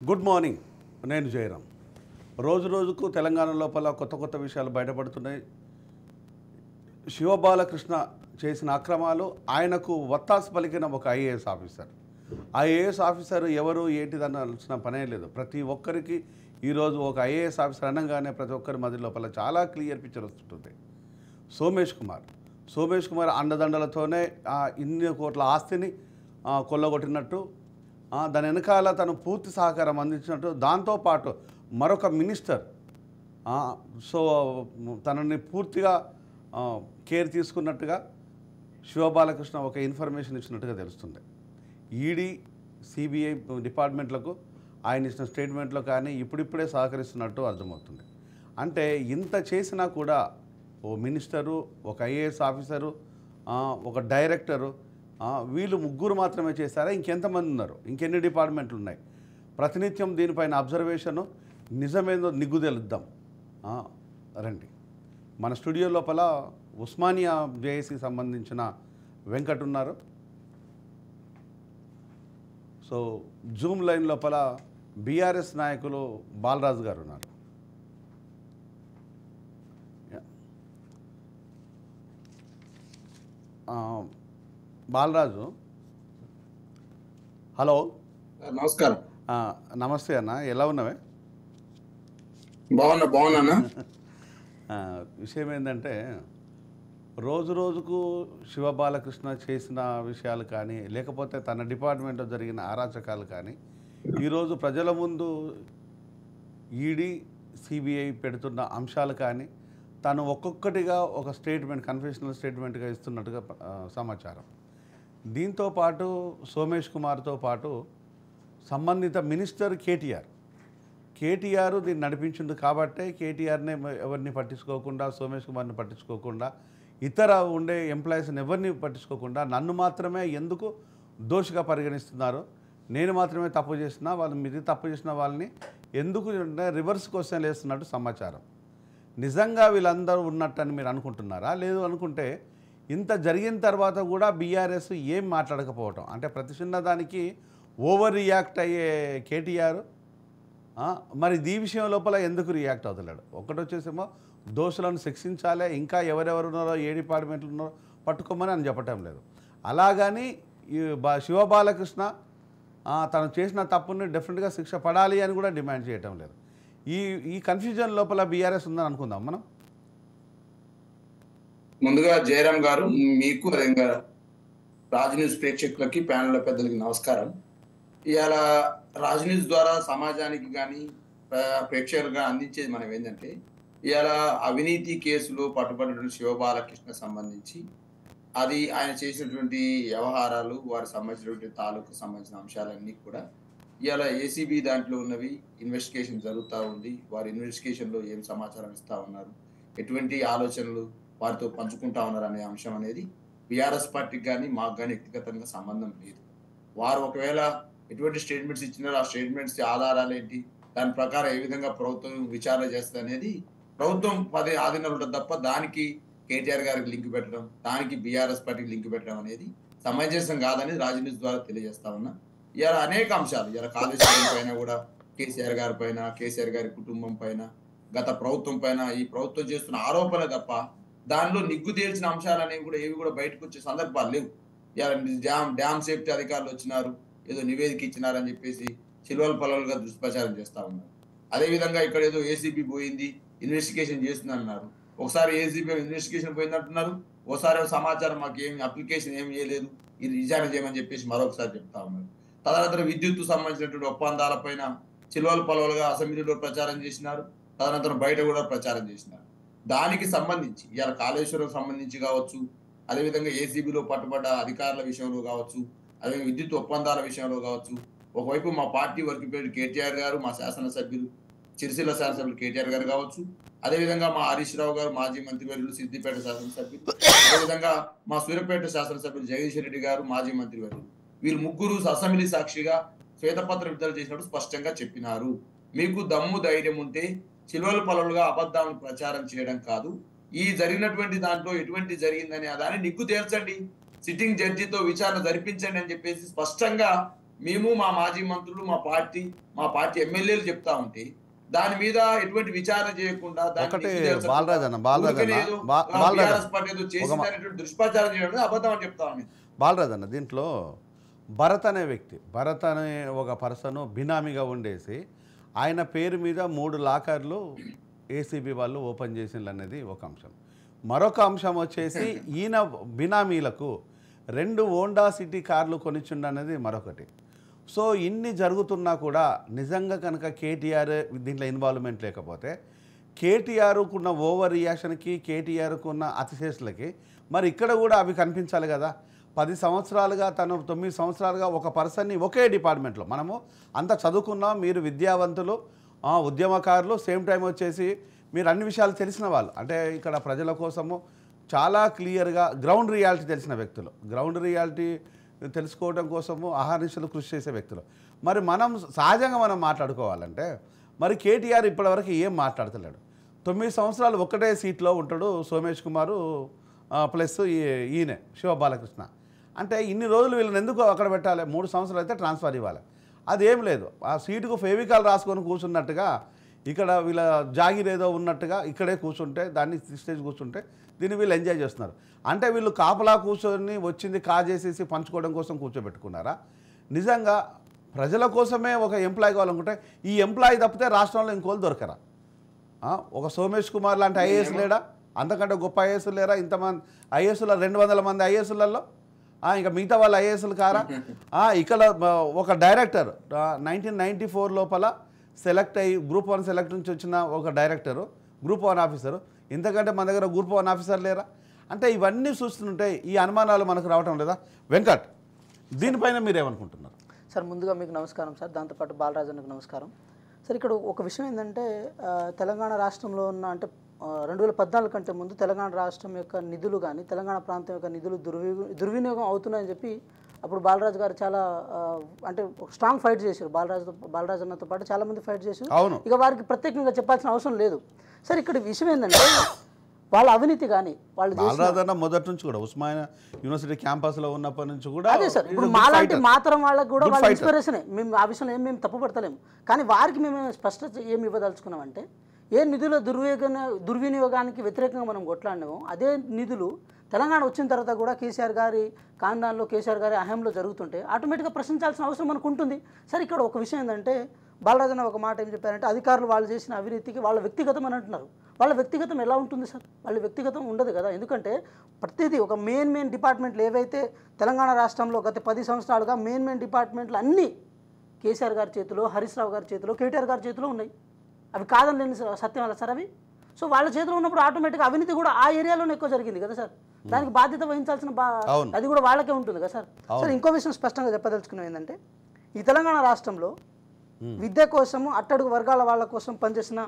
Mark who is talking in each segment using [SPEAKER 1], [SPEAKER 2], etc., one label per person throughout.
[SPEAKER 1] Good morning. నేను జయరాం. రోజు రోజుకు తెలంగాణ లోపల కొత్త కొత్త విషయాలు బయటపడుతున్నాయి. శివబాలకృష్ణ చేసిన అక్రమాలు, ఆయనకు వత్తాసు పలికిన ఒక ఐఏఎస్ ఆఫీసర్. ఆ ఐఏఎస్ ఆఫీసర్ ఎవరు ఏంటిదన్న పనే లేదు. ప్రతి ఒక్కరికి ఈరోజు ఒక ఐఏఎస్ ఆఫీసర్ అనగానే ప్రతి ఒక్కరి మధ్య లోపల చాలా క్లియర్ పిక్చర్ వస్తుంటుంది. సోమేష్ కుమార్ అండదండలతోనే ఇన్ని కోట్ల ఆస్తిని కొల్లగొట్టినట్టు, దాని వెనకాల తను పూర్తి సహకారం అందించినట్టు, దాంతోపాటు మరొక మినిస్టర్ సో తనని పూర్తిగా కేర్ తీసుకున్నట్టుగా శివబాలకృష్ణ ఒక ఇన్ఫర్మేషన్ ఇచ్చినట్టుగా తెలుస్తుంది. ఈడీ, సిబిఐ డిపార్ట్మెంట్లకు ఆయన ఇచ్చిన స్టేట్మెంట్లో కానీ ఇప్పుడిప్పుడే సహకరిస్తున్నట్టు అర్థమవుతుంది. అంటే ఇంత చేసినా కూడా ఓ మినిస్టరు, ఒక ఐఏఎస్ ఆఫీసరు, ఒక డైరెక్టరు, వీళ్ళు ముగ్గురు మాత్రమే చేస్తారా? ఇంకెంతమంది ఉన్నారు? ఇంకెన్ని డిపార్ట్మెంట్లు ఉన్నాయి? ప్రతినిత్యం దీనిపైన అబ్జర్వేషను, నిజమేందో నిగ్గు తెలుద్దాం. రండి. మన స్టూడియో లోపల ఉస్మానియా జేఏసీకి సంబంధించిన వెంకట్ ఉన్నారు. సో జూమ్ లైన్ లోపల బీఆర్ఎస్ నాయకులు బాలరాజు గారు ఉన్నారు. బాలరాజు, హలో.
[SPEAKER 2] నమస్కారం.
[SPEAKER 1] నమస్తే అన్న, ఎలా ఉన్నావే?
[SPEAKER 2] బాగున్నా.
[SPEAKER 1] విషయం ఏంటంటే, రోజు రోజుకు శివబాలకృష్ణ చేసిన విషయాలు కానీ, లేకపోతే తన డిపార్ట్మెంట్లో జరిగిన అరాచకాలు కానీ, ఈరోజు ప్రజల ముందు ఈడీ, సిబిఐ పెడుతున్న అంశాలు కానీ, తను ఒక్కొక్కటిగా ఒక స్టేట్మెంట్, కన్ఫెషనల్ స్టేట్మెంట్గా ఇస్తున్నట్టుగా సమాచారం. దీంతోపాటు సోమేష్ కుమార్తో పాటు సంబంధిత మినిస్టర్ కేటీఆర్ దీన్ని నడిపించింది కాబట్టే కేటీఆర్నే ఎవరిని పట్టించుకోకుండా, సోమేష్ కుమార్ని పట్టించుకోకుండా, ఇతర ఉండే ఎంప్లాయీస్ని ఎవరిని పట్టించుకోకుండా నన్ను మాత్రమే ఎందుకు దోషిగా పరిగణిస్తున్నారు, నేను మాత్రమే తప్పు చేసినా మీరు తప్పు చేసిన వాళ్ళని ఎందుకు రివర్స్ క్వశ్చన్ వేస్తున్నట్టు సమాచారం. నిజంగా వీళ్ళందరూ ఉన్నట్టని మీరు అనుకుంటున్నారా? లేదు అనుకుంటే ఇంత జరిగిన తర్వాత కూడా బీఆర్ఎస్ ఏం మాట్లాడకపోవటం, అంటే ప్రతి చిన్నదానికి ఓవర్ రియాక్ట్ అయ్యే కేటీఆర్ మరి ఈ విషయం లోపల ఎందుకు రియాక్ట్ అవుతలేడు? ఒకటి వచ్చేసేమో దోషులను శిక్షించాలి, ఇంకా ఎవరెవరు ఉన్నారో, ఏ డిపార్ట్మెంట్లు ఉన్నారో పట్టుకోమని అని చెప్పటం లేదు. అలాగని శివబాలకృష్ణ తను చేసిన తప్పుని డెఫినెట్గా శిక్ష పడాలి అని కూడా డిమాండ్ చేయటం లేదు. ఈ కన్ఫ్యూజన్ లోపల బీఆర్ఎస్ ఉందని అనుకుందాం మనం.
[SPEAKER 2] ముందుగా జయరాం గారు, మీకు రాజ్ న్యూస్ ప్రేక్షకులకి, ప్యానెల్ పెద్దలకి నమస్కారం. ఇవాళ రాజ్ న్యూస్ ద్వారా సమాజానికి కానీ ప్రేక్షకులుగా అందించేది మనం ఏంటంటే, ఇవాళ అవినీతి కేసులో పట్టుబడిన శివబాలకృష్ణ సంబంధించి అది ఆయన చేసినటువంటి వ్యవహారాలు, వారికి సంబంధించినటువంటి తాలూకు సంబంధించిన అంశాలన్నీ కూడా ఇవాళ ఏసీబీ దాంట్లో ఉన్నవి ఇన్వెస్టిగేషన్ జరుగుతూ ఉంది. వారి ఇన్వెస్టిగేషన్లో ఏం సమాచారం ఇస్తూ ఉన్నారు, ఎటువంటి ఆలోచనలు వారితో పంచుకుంటా ఉన్నారు అనే అంశం అనేది బీఆర్ఎస్ పార్టీకి కానీ మాకు కానీ వ్యక్తిగతంగా సంబంధం లేదు. వారు ఒకవేళ ఎటువంటి స్టేట్మెంట్స్ ఇచ్చినారో ఆ స్టేట్మెంట్స్ ఆధారాలు ఏంటి, దాని ప్రకారం ఏ విధంగా ప్రభుత్వం విచారణ చేస్తుంది అనేది ప్రభుత్వం ఆధీనంలో ఉంటుంది తప్ప దానికి కేటీఆర్ గారికి లింక్ పెట్టడం, దానికి బీఆర్ఎస్ పార్టీకి లింక్ పెట్టడం అనేది సమంజసం కాదని రాజ్ న్యూస్ ద్వారా తెలియజేస్తా ఉన్నా. ఇలా అనేక అంశాలు, ఇలా కాళేశ్వరం పైన కూడా కేసీఆర్ గారి పైన, కేసీఆర్ గారి కుటుంబం పైన, గత ప్రభుత్వం పైన ఈ ప్రభుత్వం చేస్తున్న ఆరోపణలు తప్ప దానిలో నిగ్గు తేల్చిన అంశాలు అనేవి కూడా ఏవి కూడా బయటకు వచ్చే సందర్భాలు లేవు. డ్యామ్ సేఫ్టీ అధికారులు వచ్చినారు, ఏదో నివేదిక ఇచ్చినారని చెప్పేసి చిలువల పలువులుగా దుష్ప్రచారం చేస్తా ఉన్నారు. అదేవిధంగా ఇక్కడ ఏదో ఏసీబీ పోయింది, ఇన్వెస్టిగేషన్ చేస్తుందన్నారు. ఒకసారి ఏసీబీ ఇన్వెస్టిగేషన్ పోయిందంటున్నారు, ఒకసారి సమాచారం మాకు ఏమి అప్లికేషన్ ఏమి చేయలేదు, ఇది విచారణ చేయమని చెప్పేసి మరొకసారి చెప్తా ఉన్నారు. తదనంతరం విద్యుత్తు సంబంధించినటువంటి ఒప్పందాల పైన చిలువల పలువులుగా అసెంబ్లీలో ప్రచారం చేసినారు, తదనంతరం బయట కూడా ప్రచారం చేసినారు. దానికి సంబంధించి ఇవాళ కాళేశ్వరం సంబంధించి కావచ్చు, అదేవిధంగా ఏసీబీలో పట్టుబడ్డ అధికారుల విషయంలో కావచ్చు, అదే విద్యుత్ ఒప్పందాల విషయంలో కావచ్చు, ఒకవైపు మా పార్టీ వర్కింగ్ కేటీఆర్ గారు, మా శాసనసభ్యులు సిరిసిల్ల శాసనసభ్యులు కేటీఆర్ గారు కావచ్చు, అదేవిధంగా మా హరీష్ రావు గారు మాజీ మంత్రివర్యులు సిద్దిపేట శాసనసభ్యులు, అదేవిధంగా మా సూర్యాపేట శాసనసభ్యులు జగదీష్ రెడ్డి గారు మాజీ మంత్రివర్యులు, వీళ్ళు ముగ్గురు అసెంబ్లీ సాక్షిగా శ్వేతపత్రం విడుదల చేసినప్పుడు స్పష్టంగా చెప్పినారు, మీకు దమ్ము ధైర్యం ఉంటే చిలువల పలువులుగా అబద్ధాలను ప్రచారం చేయడం కాదు, ఈ జరిగినటువంటి దాంట్లో ఎటువంటి జరిగిందని దాన్ని నిగ్గు తేల్చండి, సిట్టింగ్ జడ్జితో విచారణ జరిపించండి అని చెప్పేసి స్పష్టంగా మేము మా మాజీ మంత్రులు మా పార్టీ ఎమ్మెల్యేలు చెప్తా ఉంటే దాని మీద ఎటువంటి విచారణ చేయకుండా
[SPEAKER 1] ఒకటి బాలరాజ్
[SPEAKER 2] పార్టీ ఏదో చేసిందనేటువంటి దుష్ప్రచారం చేయడం అబద్ధం అని చెప్తా ఉన్నాను.
[SPEAKER 1] బాలరాజ్ అన్న దీంట్లో భరత్ అనే వ్యక్తి, భరత్ అనే ఒక పర్సన్ బినామీగా ఉండేసి ఆయన పేరు మీద 3 లాకర్లు ఏసీబీ వాళ్ళు ఓపెన్ చేసిండ్రు అనేది ఒక అంశం. మరొక అంశం వచ్చేసి ఈయన బినామీలకు 2 హోండా సిటీ కార్లు కొనిచ్చిండు అనేది మరొకటి. సో ఇన్ని జరుగుతున్నా కూడా నిజంగా కనుక కేటీఆర్ దీంట్లో ఇన్వాల్వ్మెంట్ లేకపోతే కేటీఆర్కున్న ఓవర్ రియాక్షన్కి కేటీఆర్కున్న అతిశేషులకి మరి ఇక్కడ కూడా అవి కనిపించాలి కదా. 10 సంవత్సరాలుగా తను 9 సంవత్సరాలుగా ఒక పర్సన్ని ఒకే డిపార్ట్మెంట్లో మనము అంత చదువుకున్నాం, మీరు విద్యావంతులు, ఉద్యమకారులు, సేమ్ టైం వచ్చేసి మీరు అన్ని విషయాలు తెలిసిన వాళ్ళు, అంటే ఇక్కడ ప్రజల కోసము చాలా క్లియర్గా గ్రౌండ్ రియాలిటీ తెలిసిన వ్యక్తులు, గ్రౌండ్ రియాలిటీ తెలుసుకోవడం కోసము అహర్నిశలు కృషి చేసే వ్యక్తులు. మరి మనం సహజంగా మనం మాట్లాడుకోవాలంటే మరి కేటీఆర్ ఇప్పటివరకు ఏం మాట్లాడతలేడు. 9 సంవత్సరాలు ఒక్కటే సీట్లో ఉంటాడు సోమేష్ కుమారు ప్లస్ ఈయనే శివబాలకృష్ణ. అంటే ఇన్ని రోజులు వీళ్ళని ఎందుకు అక్కడ పెట్టాలి? 3 సంవత్సరాలు అయితే ట్రాన్స్ఫర్ ఇవ్వాలి. అదేం లేదు, ఆ సీటుకు ఫెవికాల్ రాసుకొని కూర్చున్నట్టుగా ఇక్కడ వీళ్ళ జాగిర్ ఏదో ఉన్నట్టుగా ఇక్కడే కూర్చుంటే దాన్ని స్టేజ్ కూర్చుంటే దీన్ని వీళ్ళు ఎంజాయ్ చేస్తున్నారు. అంటే వీళ్ళు కాపలా కూర్చొని వచ్చింది కాజేసేసి పంచుకోవడం కోసం కూర్చోబెట్టుకున్నారా? నిజంగా ప్రజల కోసమే ఒక ఎంప్లాయీ కావాలనుకుంటే ఈ ఎంప్లాయీ తప్పితే రాష్ట్రంలో ఇంకోళ్ళు దొరకరా? ఒక సోమేష్ కుమార్ లాంటి ఐఏఎస్ లేడా? అంతకంటే గొప్ప ఐఏఎస్లు లేరా? ఇంతమంది ఐఏఎస్ల 200 మంది ఐఏఎస్లలో ఇంకా మిగతా వాళ్ళు ఐఏఎస్లు కారా? ఇక్కడ ఒక డైరెక్టర్ 1994 లోపల సెలెక్ట్ అయ్యి గ్రూప్ 1 సెలెక్ట్ నుంచి వచ్చిన ఒక డైరెక్టరు, గ్రూప్ 1 ఆఫీసరు, ఇంతకంటే మన దగ్గర గ్రూప్ 1 ఆఫీసర్ లేరా? అంటే ఇవన్నీ చూస్తుంటే ఈ అనుమానాలు మనకు రావటం లేదా? వెంకట్, దీనిపైన మీరేమనుకుంటున్నారు?
[SPEAKER 3] సార్ ముందుగా మీకు నమస్కారం సార్, దాంతోపాటు బాలరాజన్నకు నమస్కారం సార్. ఇక్కడ ఒక విషయం ఏంటంటే తెలంగాణ రాష్ట్రంలో ఉన్న అంటే 2014 కంటే ముందు తెలంగాణ రాష్ట్రం యొక్క నిధులు కానీ తెలంగాణ ప్రాంతం యొక్క నిధులు దుర్వినియోగం అవుతున్నాయని చెప్పి అప్పుడు బాలరాజు గారు చాలా అంటే స్ట్రాంగ్ ఫైట్ చేశారు. బాలరాజు అన్నతో పాటు చాలామంది ఫైట్ చేశారు. ఇక వారికి ప్రత్యేకంగా చెప్పాల్సిన అవసరం లేదు సార్. ఇక్కడ విషయం ఏంటంటే వాళ్ళ అవినీతి కానీ వాళ్ళు
[SPEAKER 1] బాలరాజన్న మొదటి నుంచి కూడా ఉస్మానియా యూనివర్సిటీ క్యాంపస్లో ఉన్నప్పటి నుంచి కూడా
[SPEAKER 3] అదే సార్. ఇప్పుడు మాలాంటి మాత్రం వాళ్ళకు కూడా వాళ్ళ ఇన్స్పిరేషనే. మేము ఆ విషయంలో మేము తప్పుపడతలేము. కానీ వారికి మేము స్పష్టత ఏమి ఇవ్వదలుచుకున్నామంటే ఏ నిధుల దుర్వినియోగానికి వ్యతిరేకంగా మనం కొట్లాడినామో అదే నిధులు తెలంగాణ వచ్చిన తర్వాత కూడా కేసీఆర్ గారి కాందాన్లో కేసీఆర్ గారి అహంలో జరుగుతుంటే ఆటోమేటిక్గా ప్రశ్నించాల్సిన అవసరం మనకు ఉంటుంది సార్. ఇక్కడ ఒక విషయం ఏంటంటే బాలరాజన్న ఒక మాట ఏం చెప్పారంటే అధికారులు వాళ్ళు చేసిన అవినీతికి వాళ్ళ వ్యక్తిగతం అని అంటున్నారు. వాళ్ళ వ్యక్తిగతం ఎలా ఉంటుంది సార్? వాళ్ళ వ్యక్తిగతం ఉండదు కదా. ఎందుకంటే ప్రతిదీ ఒక మెయిన్ డిపార్ట్మెంట్లు ఏవైతే తెలంగాణ రాష్ట్రంలో గత 10 సంవత్సరాలుగా మెయిన్ డిపార్ట్మెంట్లు అన్నీ కేసీఆర్ గారి చేతిలో, హరీష్ రావు గారి చేతిలో, కేటీఆర్ గారి చేతిలో ఉన్నాయి. అవి కాదని లేని సత్యం అలా సార్ అవి. సో వాళ్ళ చేతిలో ఉన్నప్పుడు ఆటోమేటిక్గా అవినీతి కూడా ఆ ఏరియాలోనే ఎక్కువ జరిగింది కదా సార్. దానికి బాధ్యత వహించాల్సిన అది కూడా వాళ్ళకే ఉంటుంది కదా సార్. సార్ ఇంకో విషయం స్పష్టంగా చెప్పదలుచుకున్నది ఏంటంటే ఈ తెలంగాణ రాష్ట్రంలో విద్య కోసము అట్టడుగు వర్గాల వాళ్ళ కోసం పనిచేసిన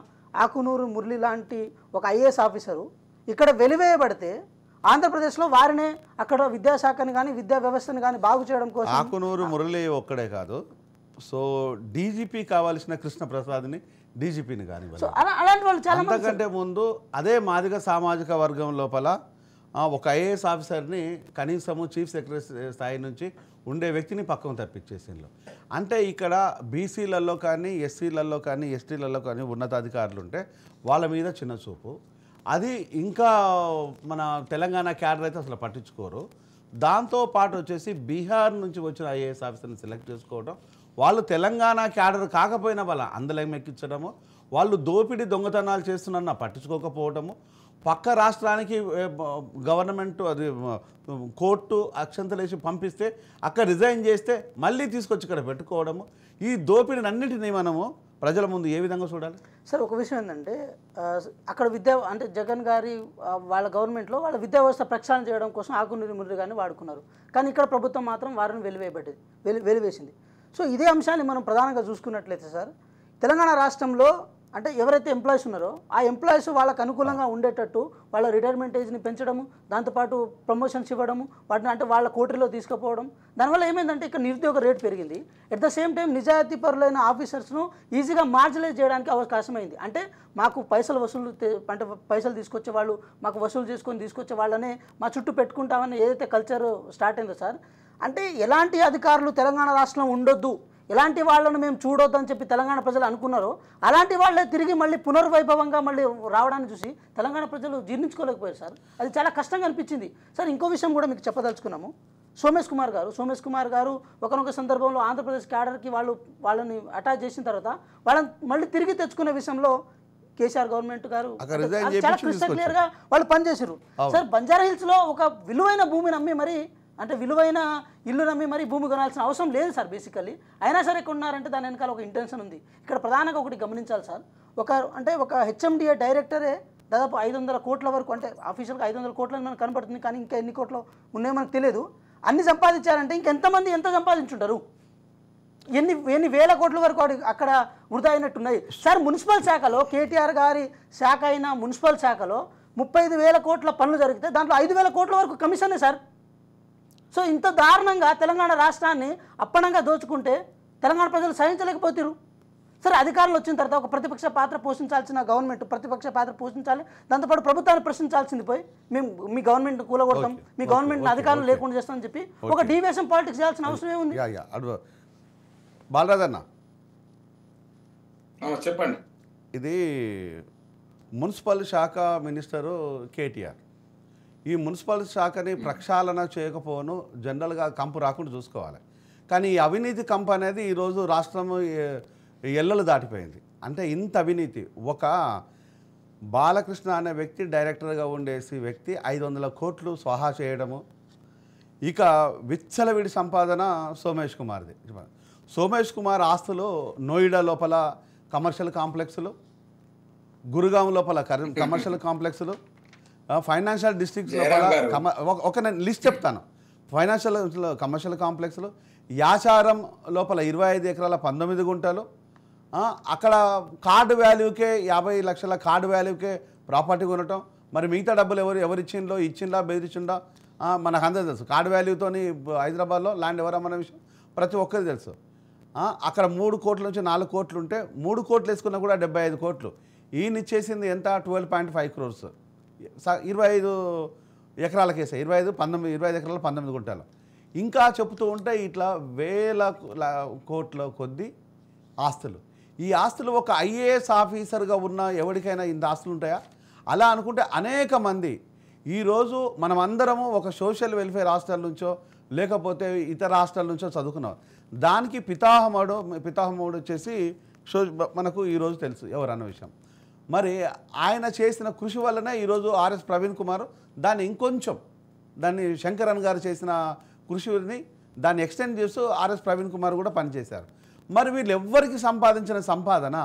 [SPEAKER 3] ఆకునూరు మురళి లాంటి ఒక ఐఏఎస్ ఆఫీసరు ఇక్కడ వెలివేయబడితే ఆంధ్రప్రదేశ్లో వారినే అక్కడ విద్యాశాఖని కానీ విద్యా వ్యవస్థను కానీ బాగు చేయడం కోసం
[SPEAKER 1] ఆకునూరు మురళి ఒక్కడే కాదు, సో డీజీపీ కావాల్సిన కృష్ణ ప్రసాద్ని డీజీపీని కానీ
[SPEAKER 3] అలాంటి వాళ్ళు చాలా
[SPEAKER 1] అంతకంటే ముందు అదే మాదిగ సామాజిక వర్గం లోపల ఒక ఐఏఎస్ ఆఫీసర్ని కనీసము చీఫ్ సెక్రటరీ స్థాయి నుంచి ఉండే వ్యక్తిని పక్కన తప్పించేసిండ్రు. అంటే ఇక్కడ బీసీలలో కానీ ఎస్సీలలో కానీ ఎస్టీలలో కానీ ఉన్నతాధికారులు ఉంటే వాళ్ళ మీద చిన్న చూపు. అది ఇంకా మన తెలంగాణ క్యాడర్ అయితే అసలు పట్టించుకోరు. దాంతోపాటు వచ్చేసి బీహార్ నుంచి వచ్చిన ఐఏఎస్ ఆఫీసర్ని సెలెక్ట్ చేసుకోవడం, వాళ్ళు తెలంగాణ క్యాడర్ కాకపోయినా వాళ్ళ అందులో ఎక్కించడము, వాళ్ళు దోపిడీ దొంగతనాలు చేస్తున్నా పట్టించుకోకపోవడము, పక్క రాష్ట్రానికి గవర్నమెంట్ అది కోర్టు అక్షంతలేసి పంపిస్తే అక్కడ రిజైన్ చేస్తే మళ్ళీ తీసుకొచ్చి ఇక్కడ పెట్టుకోవడము, ఈ దోపిడీని అన్నింటినీ మనము ప్రజల ముందు ఏ విధంగా చూడాలి
[SPEAKER 3] సార్? ఒక విషయం ఏంటంటే అక్కడ అంటే జగన్ గారి వాళ్ళ గవర్నమెంట్లో వాళ్ళ విద్యా వ్యవస్థ ప్రక్షాళన చేయడం కోసం ఆకునూరి మురళి గారిని వాడుకున్నారు. కానీ ఇక్కడ ప్రభుత్వం మాత్రం వారిని వెలివేసింది. సో ఇదే అంశాన్ని మనం ప్రధానంగా చూసుకున్నట్లయితే సార్ తెలంగాణ రాష్ట్రంలో అంటే ఎవరైతే ఎంప్లాయీస్ ఉన్నారో ఆ ఎంప్లాయీస్ వాళ్ళకు అనుకూలంగా ఉండేటట్టు వాళ్ళ రిటైర్మెంట్ ఏజ్ని పెంచడము, దాంతోపాటు ప్రమోషన్స్ ఇవ్వడము, వాటిని అంటే వాళ్ళ కోటరీలో తీసుకుపోవడం, దానివల్ల ఏమైందంటే ఇక్కడ నిరుద్యోగ రేటు పెరిగింది. ఎట్ ద సేమ్ టైం నిజాయితీ పరులైన ఆఫీసర్స్ను ఈజీగా మార్జినలైజ్ చేయడానికి అవకాశమైంది. అంటే మాకు పైసలు తీసుకొచ్చే వాళ్ళు, మాకు వసూలు చేసుకొని తీసుకొచ్చే వాళ్ళనే మా చుట్టూ పెట్టుకుంటామని ఏదైతే కల్చర్ స్టార్ట్ అయిందో సార్, అంటే ఎలాంటి అధికారులు తెలంగాణ రాష్ట్రంలో ఉండొద్దు, ఎలాంటి వాళ్ళను మేము చూడొద్దు అని చెప్పి తెలంగాణ ప్రజలు అనుకున్నారో అలాంటి వాళ్ళే తిరిగి మళ్ళీ పునర్వైభవంగా మళ్ళీ రావడాన్ని చూసి తెలంగాణ ప్రజలు జీర్ణించుకోలేకపోయారు సార్. అది చాలా కష్టంగా అనిపించింది సార్. ఇంకో విషయం కూడా మీకు చెప్పదలుచుకున్నాము. సోమేష్ కుమార్ గారు ఒకనొక సందర్భంలో ఆంధ్రప్రదేశ్ క్యాడర్కి వాళ్ళని అటాచ్ చేసిన తర్వాత వాళ్ళని మళ్ళీ తిరిగి తెచ్చుకునే విషయంలో కేసీఆర్ గవర్నమెంట్ గారు చాలా క్రిస్టల్ క్లియర్గా వాళ్ళు పనిచేసారు సార్. బంజారా హిల్స్లో ఒక విలువైన భూమిని అమ్మి మరి, అంటే విలువైన ఇల్లు నమ్మి మరి భూమి కొనాల్సిన అవసరం లేదు సార్ బేసికల్లీ. అయినా సరే కొన్నారంటే దాని వెనకాల ఒక ఇంటెన్షన్ ఉంది. ఇక్కడ ప్రధానంగా ఒకటి గమనించాలి సార్. ఒక హెచ్ఎండిఏ డైరెక్టరే దాదాపు 500 కోట్ల వరకు, అంటే ఆఫీషియల్గా 500 కోట్లని మనకు కనపడుతుంది, కానీ ఇంకా ఎన్ని కోట్లు ఉన్నాయో మనకు తెలియదు. అన్ని సంపాదించారంటే ఇంకెంతమంది ఎంత సంపాదించుంటారు? ఎన్ని వేల కోట్ల వరకు అక్కడ వృధా అయినట్టున్నాయి సార్. మున్సిపల్ శాఖలో కేటీఆర్ గారి శాఖ అయిన మున్సిపల్ శాఖలో 35,000 కోట్ల పనులు జరిగితే దాంట్లో 5,000 కోట్ల వరకు కమిషనే సార్. సో ఇంత దారుణంగా తెలంగాణ రాష్ట్రాన్ని అప్పనంగా దోచుకుంటే తెలంగాణ ప్రజలు సహించలేకపోతారు. సరే, అధికారులు వచ్చిన తర్వాత ఒక ప్రతిపక్ష పాత్ర పోషించాల్సిన గవర్నమెంట్ ప్రతిపక్ష పాత్ర పోషించాలి. దాంతోపాటు ప్రభుత్వాన్ని ప్రశ్నించాల్సింది పోయి మేము మీ గవర్నమెంట్ కూలగొడతాం, మీ గవర్నమెంట్ అధికారులు లేకుండా చేస్తామని చెప్పి ఒక డీవియేషన్ పాలిటిక్స్ చేయాల్సిన అవసరం ఏముంది?
[SPEAKER 1] బాలరాజన్న
[SPEAKER 2] చెప్పండి.
[SPEAKER 1] ఇది మున్సిపల్ శాఖ మినిస్టరు కేటీఆర్. ఈ మున్సిపల్ శాఖని ప్రక్షాళన చేయకపోను జనరల్గా కంపు రాకుండా చూసుకోవాలి. కానీ ఈ అవినీతి కంపు అనేది ఈరోజు రాష్ట్రం ఎల్లలు దాటిపోయింది. అంటే ఇంత అవినీతి, ఒక బాలకృష్ణ అనే వ్యక్తి డైరెక్టర్గా ఉండేసి వ్యక్తి 500 కోట్లు స్వాహా చేయడము. ఇక విచ్చలవిడి సంపాదన సోమేష్ కుమార్ది. సోమేష్ కుమార్ ఆస్తులు నోయిడా లోపల కమర్షియల్ కాంప్లెక్స్లు, గురుగాం లోపల కమర్షియల్ కాంప్లెక్స్లు, ఫైనాన్షియల్ డిస్ట్రిక్ట్స్ లోపల ఒక నేను లిస్ట్ చెప్తాను. ఫైనాన్షియల్ కమర్షియల్ కాంప్లెక్స్లు, యాచారం లోపల 25 ఎకరాల 19 గుంటలు, అక్కడ కార్డు వాల్యూకే 50 లక్షల కార్డు వాల్యూకే ప్రాపర్టీ కొనటం. మరి మిగతా డబ్బులు ఇచ్చిందా బెదిరించిందా మనకు అందరూ తెలుసు. కార్డు వాల్యూతోని హైదరాబాద్లో ల్యాండ్ ఎవరమ్మన్న విషయం ప్రతి ఒక్కరికి తెలుసు. అక్కడ 3 కోట్ల నుంచి 4 కోట్లు ఉంటే 3 కోట్లు వేసుకున్నా కూడా 75 కోట్లు. ఈయన ఇచ్చేసింది ఎంత? 12.5 crores. 25 ఎకరాల కేసే, 25 ఎకరాల 19 గుంటలు. ఇంకా చెప్తూ ఉంటే ఇట్లా వేల కోట్ల కొద్ది ఆస్తులు. ఈ ఆస్తులు ఒక ఐఏఎస్ ఆఫీసర్గా ఉన్న ఎవరికైనా ఇంత ఆస్తులు ఉంటాయా? అలా అనుకుంటే అనేక మంది ఈరోజు మనమందరము ఒక సోషల్ వెల్ఫేర్ హాస్టల్ నుంచో లేకపోతే ఇతర రాష్ట్రాల నుంచో చదువుకున్నాం. దానికి పితామహుడు వచ్చేసి మనకు ఈరోజు తెలుసు ఎవరన్న విషయం. మరి ఆయన చేసిన కృషి వల్లనే ఈరోజు ఆర్ఎస్ ప్రవీణ్ కుమార్ దాన్ని శంకరన్ గారు చేసిన కృషిని దాన్ని ఎక్స్టెండ్ చేస్తూ ఆర్ఎస్ ప్రవీణ్ కుమార్ కూడా పనిచేశారు. మరి వీళ్ళు ఎవ్వరికి సంపాదించిన సంపాదన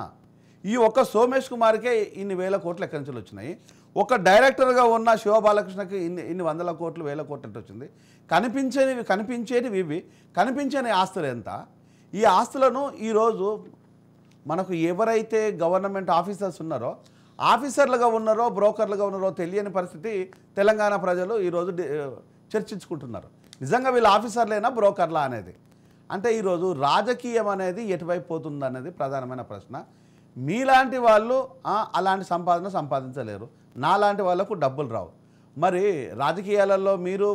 [SPEAKER 1] ఈ ఒక్క సోమేష్ కుమార్కే ఇన్ని వేల కోట్లు ఎక్కడి నుంచి వచ్చినాయి. ఒక డైరెక్టర్గా ఉన్న శివబాలకృష్ణకి ఇన్ని వందల కోట్లు వేల కోట్లు ఎట్టు వచ్చింది? కనిపించని ఆస్తులు ఎంత? ఈ ఆస్తులను ఈరోజు మనకు ఎవరైతే గవర్నమెంట్ ఆఫీసర్స్ ఉన్నారో బ్రోకర్లుగా ఉన్నారో తెలియని పరిస్థితి తెలంగాణ ప్రజలు ఈరోజు చర్చించుకుంటున్నారు. నిజంగా వీళ్ళు ఆఫీసర్లేనా బ్రోకర్లా అనేది. అంటే ఈరోజు రాజకీయం అనేది ఎటువైపు పోతుంది అనేది ప్రధానమైన ప్రశ్న. మీలాంటి వాళ్ళు అలాంటి సంపాదించలేరు, నాలాంటి వాళ్ళకు డబ్బులు రావు. మరి రాజకీయాలలో మీరు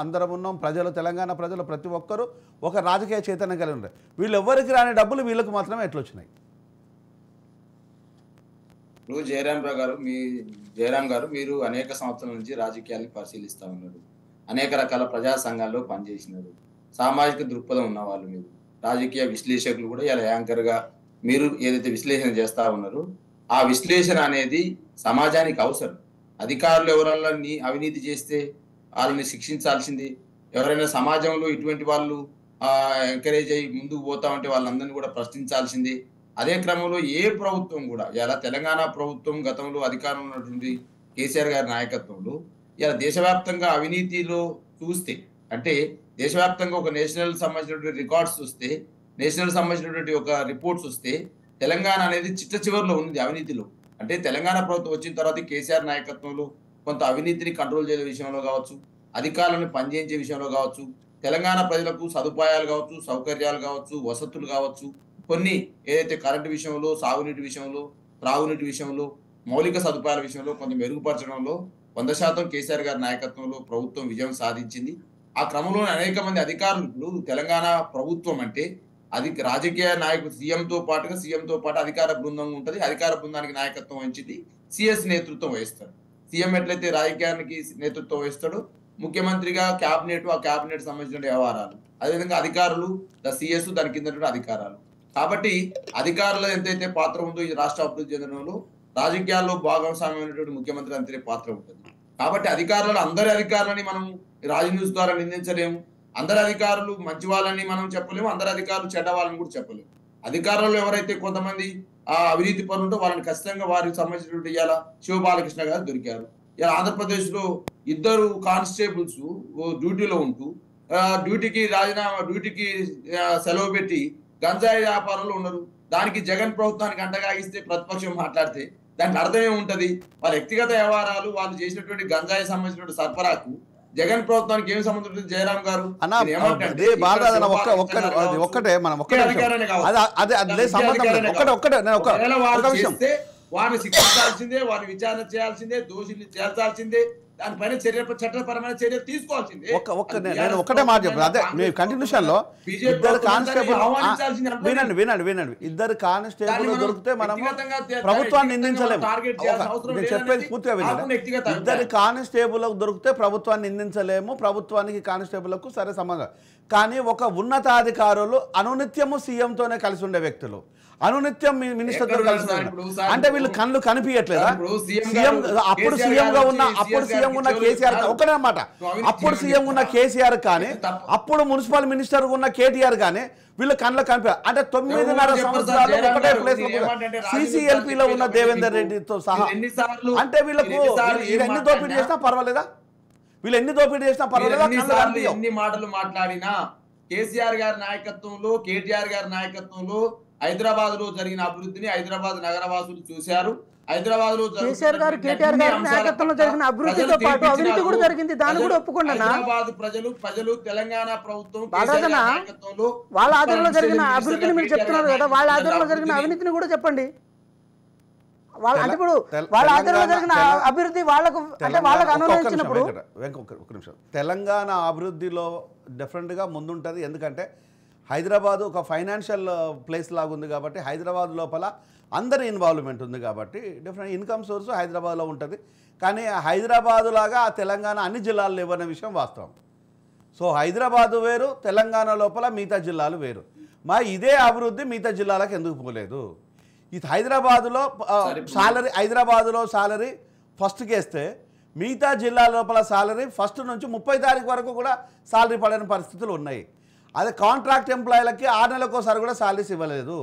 [SPEAKER 1] అందరం ఉన్నాం, తెలంగాణ ప్రజలు ప్రతి ఒక్కరూ ఒక రాజకీయ చైతన్యం కలిగి ఉంటారు. వీళ్ళు ఎవరికి రాని డబ్బులు వీళ్ళకు మాత్రమే ఎట్లొచ్చినాయి?
[SPEAKER 2] ఇప్పుడు జయరాం గారు మీరు అనేక సంవత్సరాల నుంచి రాజకీయాలను పరిశీలిస్తూ ఉన్నారు, అనేక రకాల ప్రజా సంఘాల్లో పనిచేసినారు, సామాజిక దృక్పథం ఉన్న వాళ్ళు, మీరు రాజకీయ విశ్లేషకులు కూడా ఇలా యాంకర్గా మీరు ఏదైతే విశ్లేషణ చేస్తా ఉన్నారో ఆ విశ్లేషణ అనేది సమాజానికి అవసరం. అధికారులు ఎవరైనా అవినీతి చేస్తే వాళ్ళని శిక్షించాల్సింది, ఎవరైనా సమాజంలో ఇటువంటి వాళ్ళు ఎంకరేజ్ అయ్యి ముందుకు పోతా ఉంటే వాళ్ళందరినీ కూడా ప్రశ్నించాల్సింది. అదే క్రమంలో ఏ ప్రభుత్వం కూడా ఇలా తెలంగాణ ప్రభుత్వం గతంలో అధికారంలో ఉన్నటువంటి కేసీఆర్ గారి నాయకత్వంలో ఇలా దేశవ్యాప్తంగా అవినీతిలో చూస్తే, అంటే దేశవ్యాప్తంగా ఒక నేషనల్ సంబంధించినటువంటి రికార్డ్స్ చూస్తే, నేషనల్ సంబంధించినటువంటి ఒక రిపోర్ట్స్ వస్తే తెలంగాణ అనేది చిట్ట చివరిలో ఉంది అవినీతిలో. అంటే తెలంగాణ ప్రభుత్వం వచ్చిన తర్వాత కేసీఆర్ నాయకత్వంలో కొంత అవినీతిని కంట్రోల్ చేసే విషయంలో కావచ్చు, అధికారులను పనిచేయించే విషయంలో కావచ్చు, తెలంగాణ ప్రజలకు సదుపాయాలు కావచ్చు, సౌకర్యాలు కావచ్చు, వసతులు కావచ్చు, కొన్ని ఏదైతే కరెంటు విషయంలో, సాగునీటి విషయంలో, త్రాగునీటి విషయంలో, మౌలిక సదుపాయాల విషయంలో కొంత మెరుగుపరచడంలో 100% కేసీఆర్ గారి నాయకత్వంలో ప్రభుత్వం విజయం సాధించింది. ఆ క్రమంలో అనేక మంది అధికారులు, ఇప్పుడు తెలంగాణ ప్రభుత్వం అంటే అది రాజకీయ నాయకుడు సీఎంతో పాటు అధికార బృందం ఉంటుంది. అధికార బృందానికి నాయకత్వం వహించింది సిఎస్ నేతృత్వం వహిస్తాడు. సీఎం ఎట్లయితే రాజకీయానికి నేతృత్వం వహిస్తాడో ముఖ్యమంత్రిగా క్యాబినెట్, ఆ క్యాబినెట్ సంబంధించిన వ్యవహారాలు, అదేవిధంగా అధికారులు సిఎస్ దాని కింద అధికారాలు. కాబట్టి అధికారులు ఎంతైతే పాత్ర ఉందో ఈ రాష్ట్ర అభివృద్ధి చెందడంలో, రాజకీయాల్లో భాగస్వామ్యమైనటువంటి ముఖ్యమంత్రి అంతే పాత్ర ఉంటుంది. కాబట్టి అందరి అధికారులని మనం రాజ్ న్యూస్ ద్వారా నిందించలేము. అందరి అధికారులు మంచి వాళ్ళని మనం చెప్పలేము, అందరి అధికారులు చెడ్డ వాళ్ళని కూడా చెప్పలేము. అధికారులు ఎవరైతే కొంతమంది అవినీతి పనులు ఉంటో వాళ్ళని ఖచ్చితంగా వారికి సంబంధించినటువంటి ఇవాళ శివబాలకృష్ణ గారు దొరికారు. ఇలా ఆంధ్రప్రదేశ్ లో 2 కానిస్టేబుల్స్ డ్యూటీలో ఉంటూ డ్యూటీకి సెలవు పెట్టి గంజాయి వ్యాపారంలో ఉన్నారు. దానికి జగన్ ప్రభుత్వానికి అండగాగిస్తే ప్రతిపక్షం మాట్లాడితే దానికి అర్థమే ఉంటది. వాళ్ళ వ్యక్తిగత వ్యవహారాలు, వాళ్ళు చేసినటువంటి గంజాయి సంబంధించినటువంటి సర్పరాకు జగన్ ప్రభుత్వానికి ఏం సంబంధం ఉంటుంది? జయరాం గారు చేస్తే వారిని శిక్షించాల్సిందే, వారిని విచారణ చేయాల్సిందే, దోషుల్ని చేర్చాల్సిందే, దానిపైన చట్టపరమైన చర్యలు తీసుకోవాల్సిందే.
[SPEAKER 1] నేను ఒకటే మాట చెప్పాను, అదే మీ కంటిన్యూషన్ లో ఇద్దరు కానిస్టేబుల్ వినండి, ఇద్దరు కానిస్టేబుల్ దొరికితే మనము ప్రభుత్వాన్ని నిందించలేము. నేను చెప్పేది పూర్తిగా వినండి. ఇద్దరు కానిస్టేబుల్ దొరికితే ప్రభుత్వాన్ని నిందించలేము, ప్రభుత్వానికి కానిస్టేబుల్కు సరే సంబంధం. కానీ ఒక ఉన్నతాధికారులు అనునిత్యము సీఎంతోనే కలిసి ఉండే వ్యక్తులు, అనునిత్యం మినిస్టర్తో కలిసి అంటే వీళ్ళు కళ్ళు కనిపించట్లేదా? అప్పుడు సీఎంగా ఉన్న కేసీఆర్ ఒకటే మాట, అప్పుడు సీఎం ఉన్న కేసీఆర్ కానీ అప్పుడు మున్సిపల్ మినిస్టర్ ఉన్న కేటీఆర్ కానీ వీళ్ళు కళ్ళ కనిపి అంటే 9.5 సంవత్సరాలు ఒకటే ప్లేస్ సిసిఎల్పిలో ఉన్న దేవేందర్ రెడ్డితో సహా అంటే వీళ్ళకు ఎన్ని దోపిడీ చేసినా పర్వాలేదా? వీళ్ళు ఎన్ని దోపిడీ చేసినా పర్వాలేదా?
[SPEAKER 2] ఎన్ని మాటలు మాట్లాడినా కేసీఆర్ గారి నాయకత్వంలో, కేటీఆర్ గారి నాయకత్వంలో హైదరాబాద్ లో జరిగిన అభివృద్ధిని హైదరాబాద్ నగరవాసులు చూశారు. హైదరాబాద్ లో
[SPEAKER 3] కేసీఆర్ గారు, కేటీఆర్ గారి నాయకత్వంలో జరిగిన అభివృద్ధితో పాటు అవినీతి కూడా జరిగింది, దాన్ని కూడా ఒప్పుకోండి.
[SPEAKER 2] హైదరాబాద్ ప్రజలు తెలంగాణ ప్రభుత్వం నాయకత్వంలో
[SPEAKER 3] వాళ్ళ ఆధ్వర్యంలో జరిగిన అభివృద్ధిని మీరు చెప్తున్నారు కదా, వాళ్ళ ఆధ్వర్యంలో జరిగిన అవినీతిని కూడా చెప్పండి. వాళ్ళ అంటే ఇప్పుడు వాళ్ళ ఆధ్వర్యంలో జరిగిన అభివృద్ధి వాళ్ళకు అంటే వాళ్ళకు అనుభవించినప్పుడు
[SPEAKER 1] ఒక నిమిషం, తెలంగాణ అభివృద్ధిలో డెఫినెట్గా ముందుంటుంది. ఎందుకంటే హైదరాబాద్ ఒక ఫైనాన్షియల్ ప్లేస్ లాగా ఉంది కాబట్టి హైదరాబాద్ లోపల అందరి ఇన్వాల్వ్మెంట్ ఉంది కాబట్టి డిఫరెంట్ ఇన్కమ్ సోర్స్ హైదరాబాద్లో ఉంటుంది. కానీ హైదరాబాదు లాగా తెలంగాణ అన్ని జిల్లాలు లేవనే విషయం వాస్తవం. సో హైదరాబాదు వేరు, తెలంగాణ లోపల మిగతా జిల్లాలు వేరు. ఇదే అభివృద్ధి మిగతా జిల్లాలకు ఎందుకు పోలేదు? ఇది హైదరాబాదులో సాలరీ ఫస్ట్కి వేస్తే మిగతా జిల్లా లోపల సాలరీ ఫస్ట్ నుంచి 30 తారీఖు వరకు కూడా సాలరీ పడని పరిస్థితులు ఉన్నాయి. అదే కాంట్రాక్ట్ ఎంప్లాయీలకి 6 నెలలకోసారి కూడా సాలరీస్ ఇవ్వలేదు.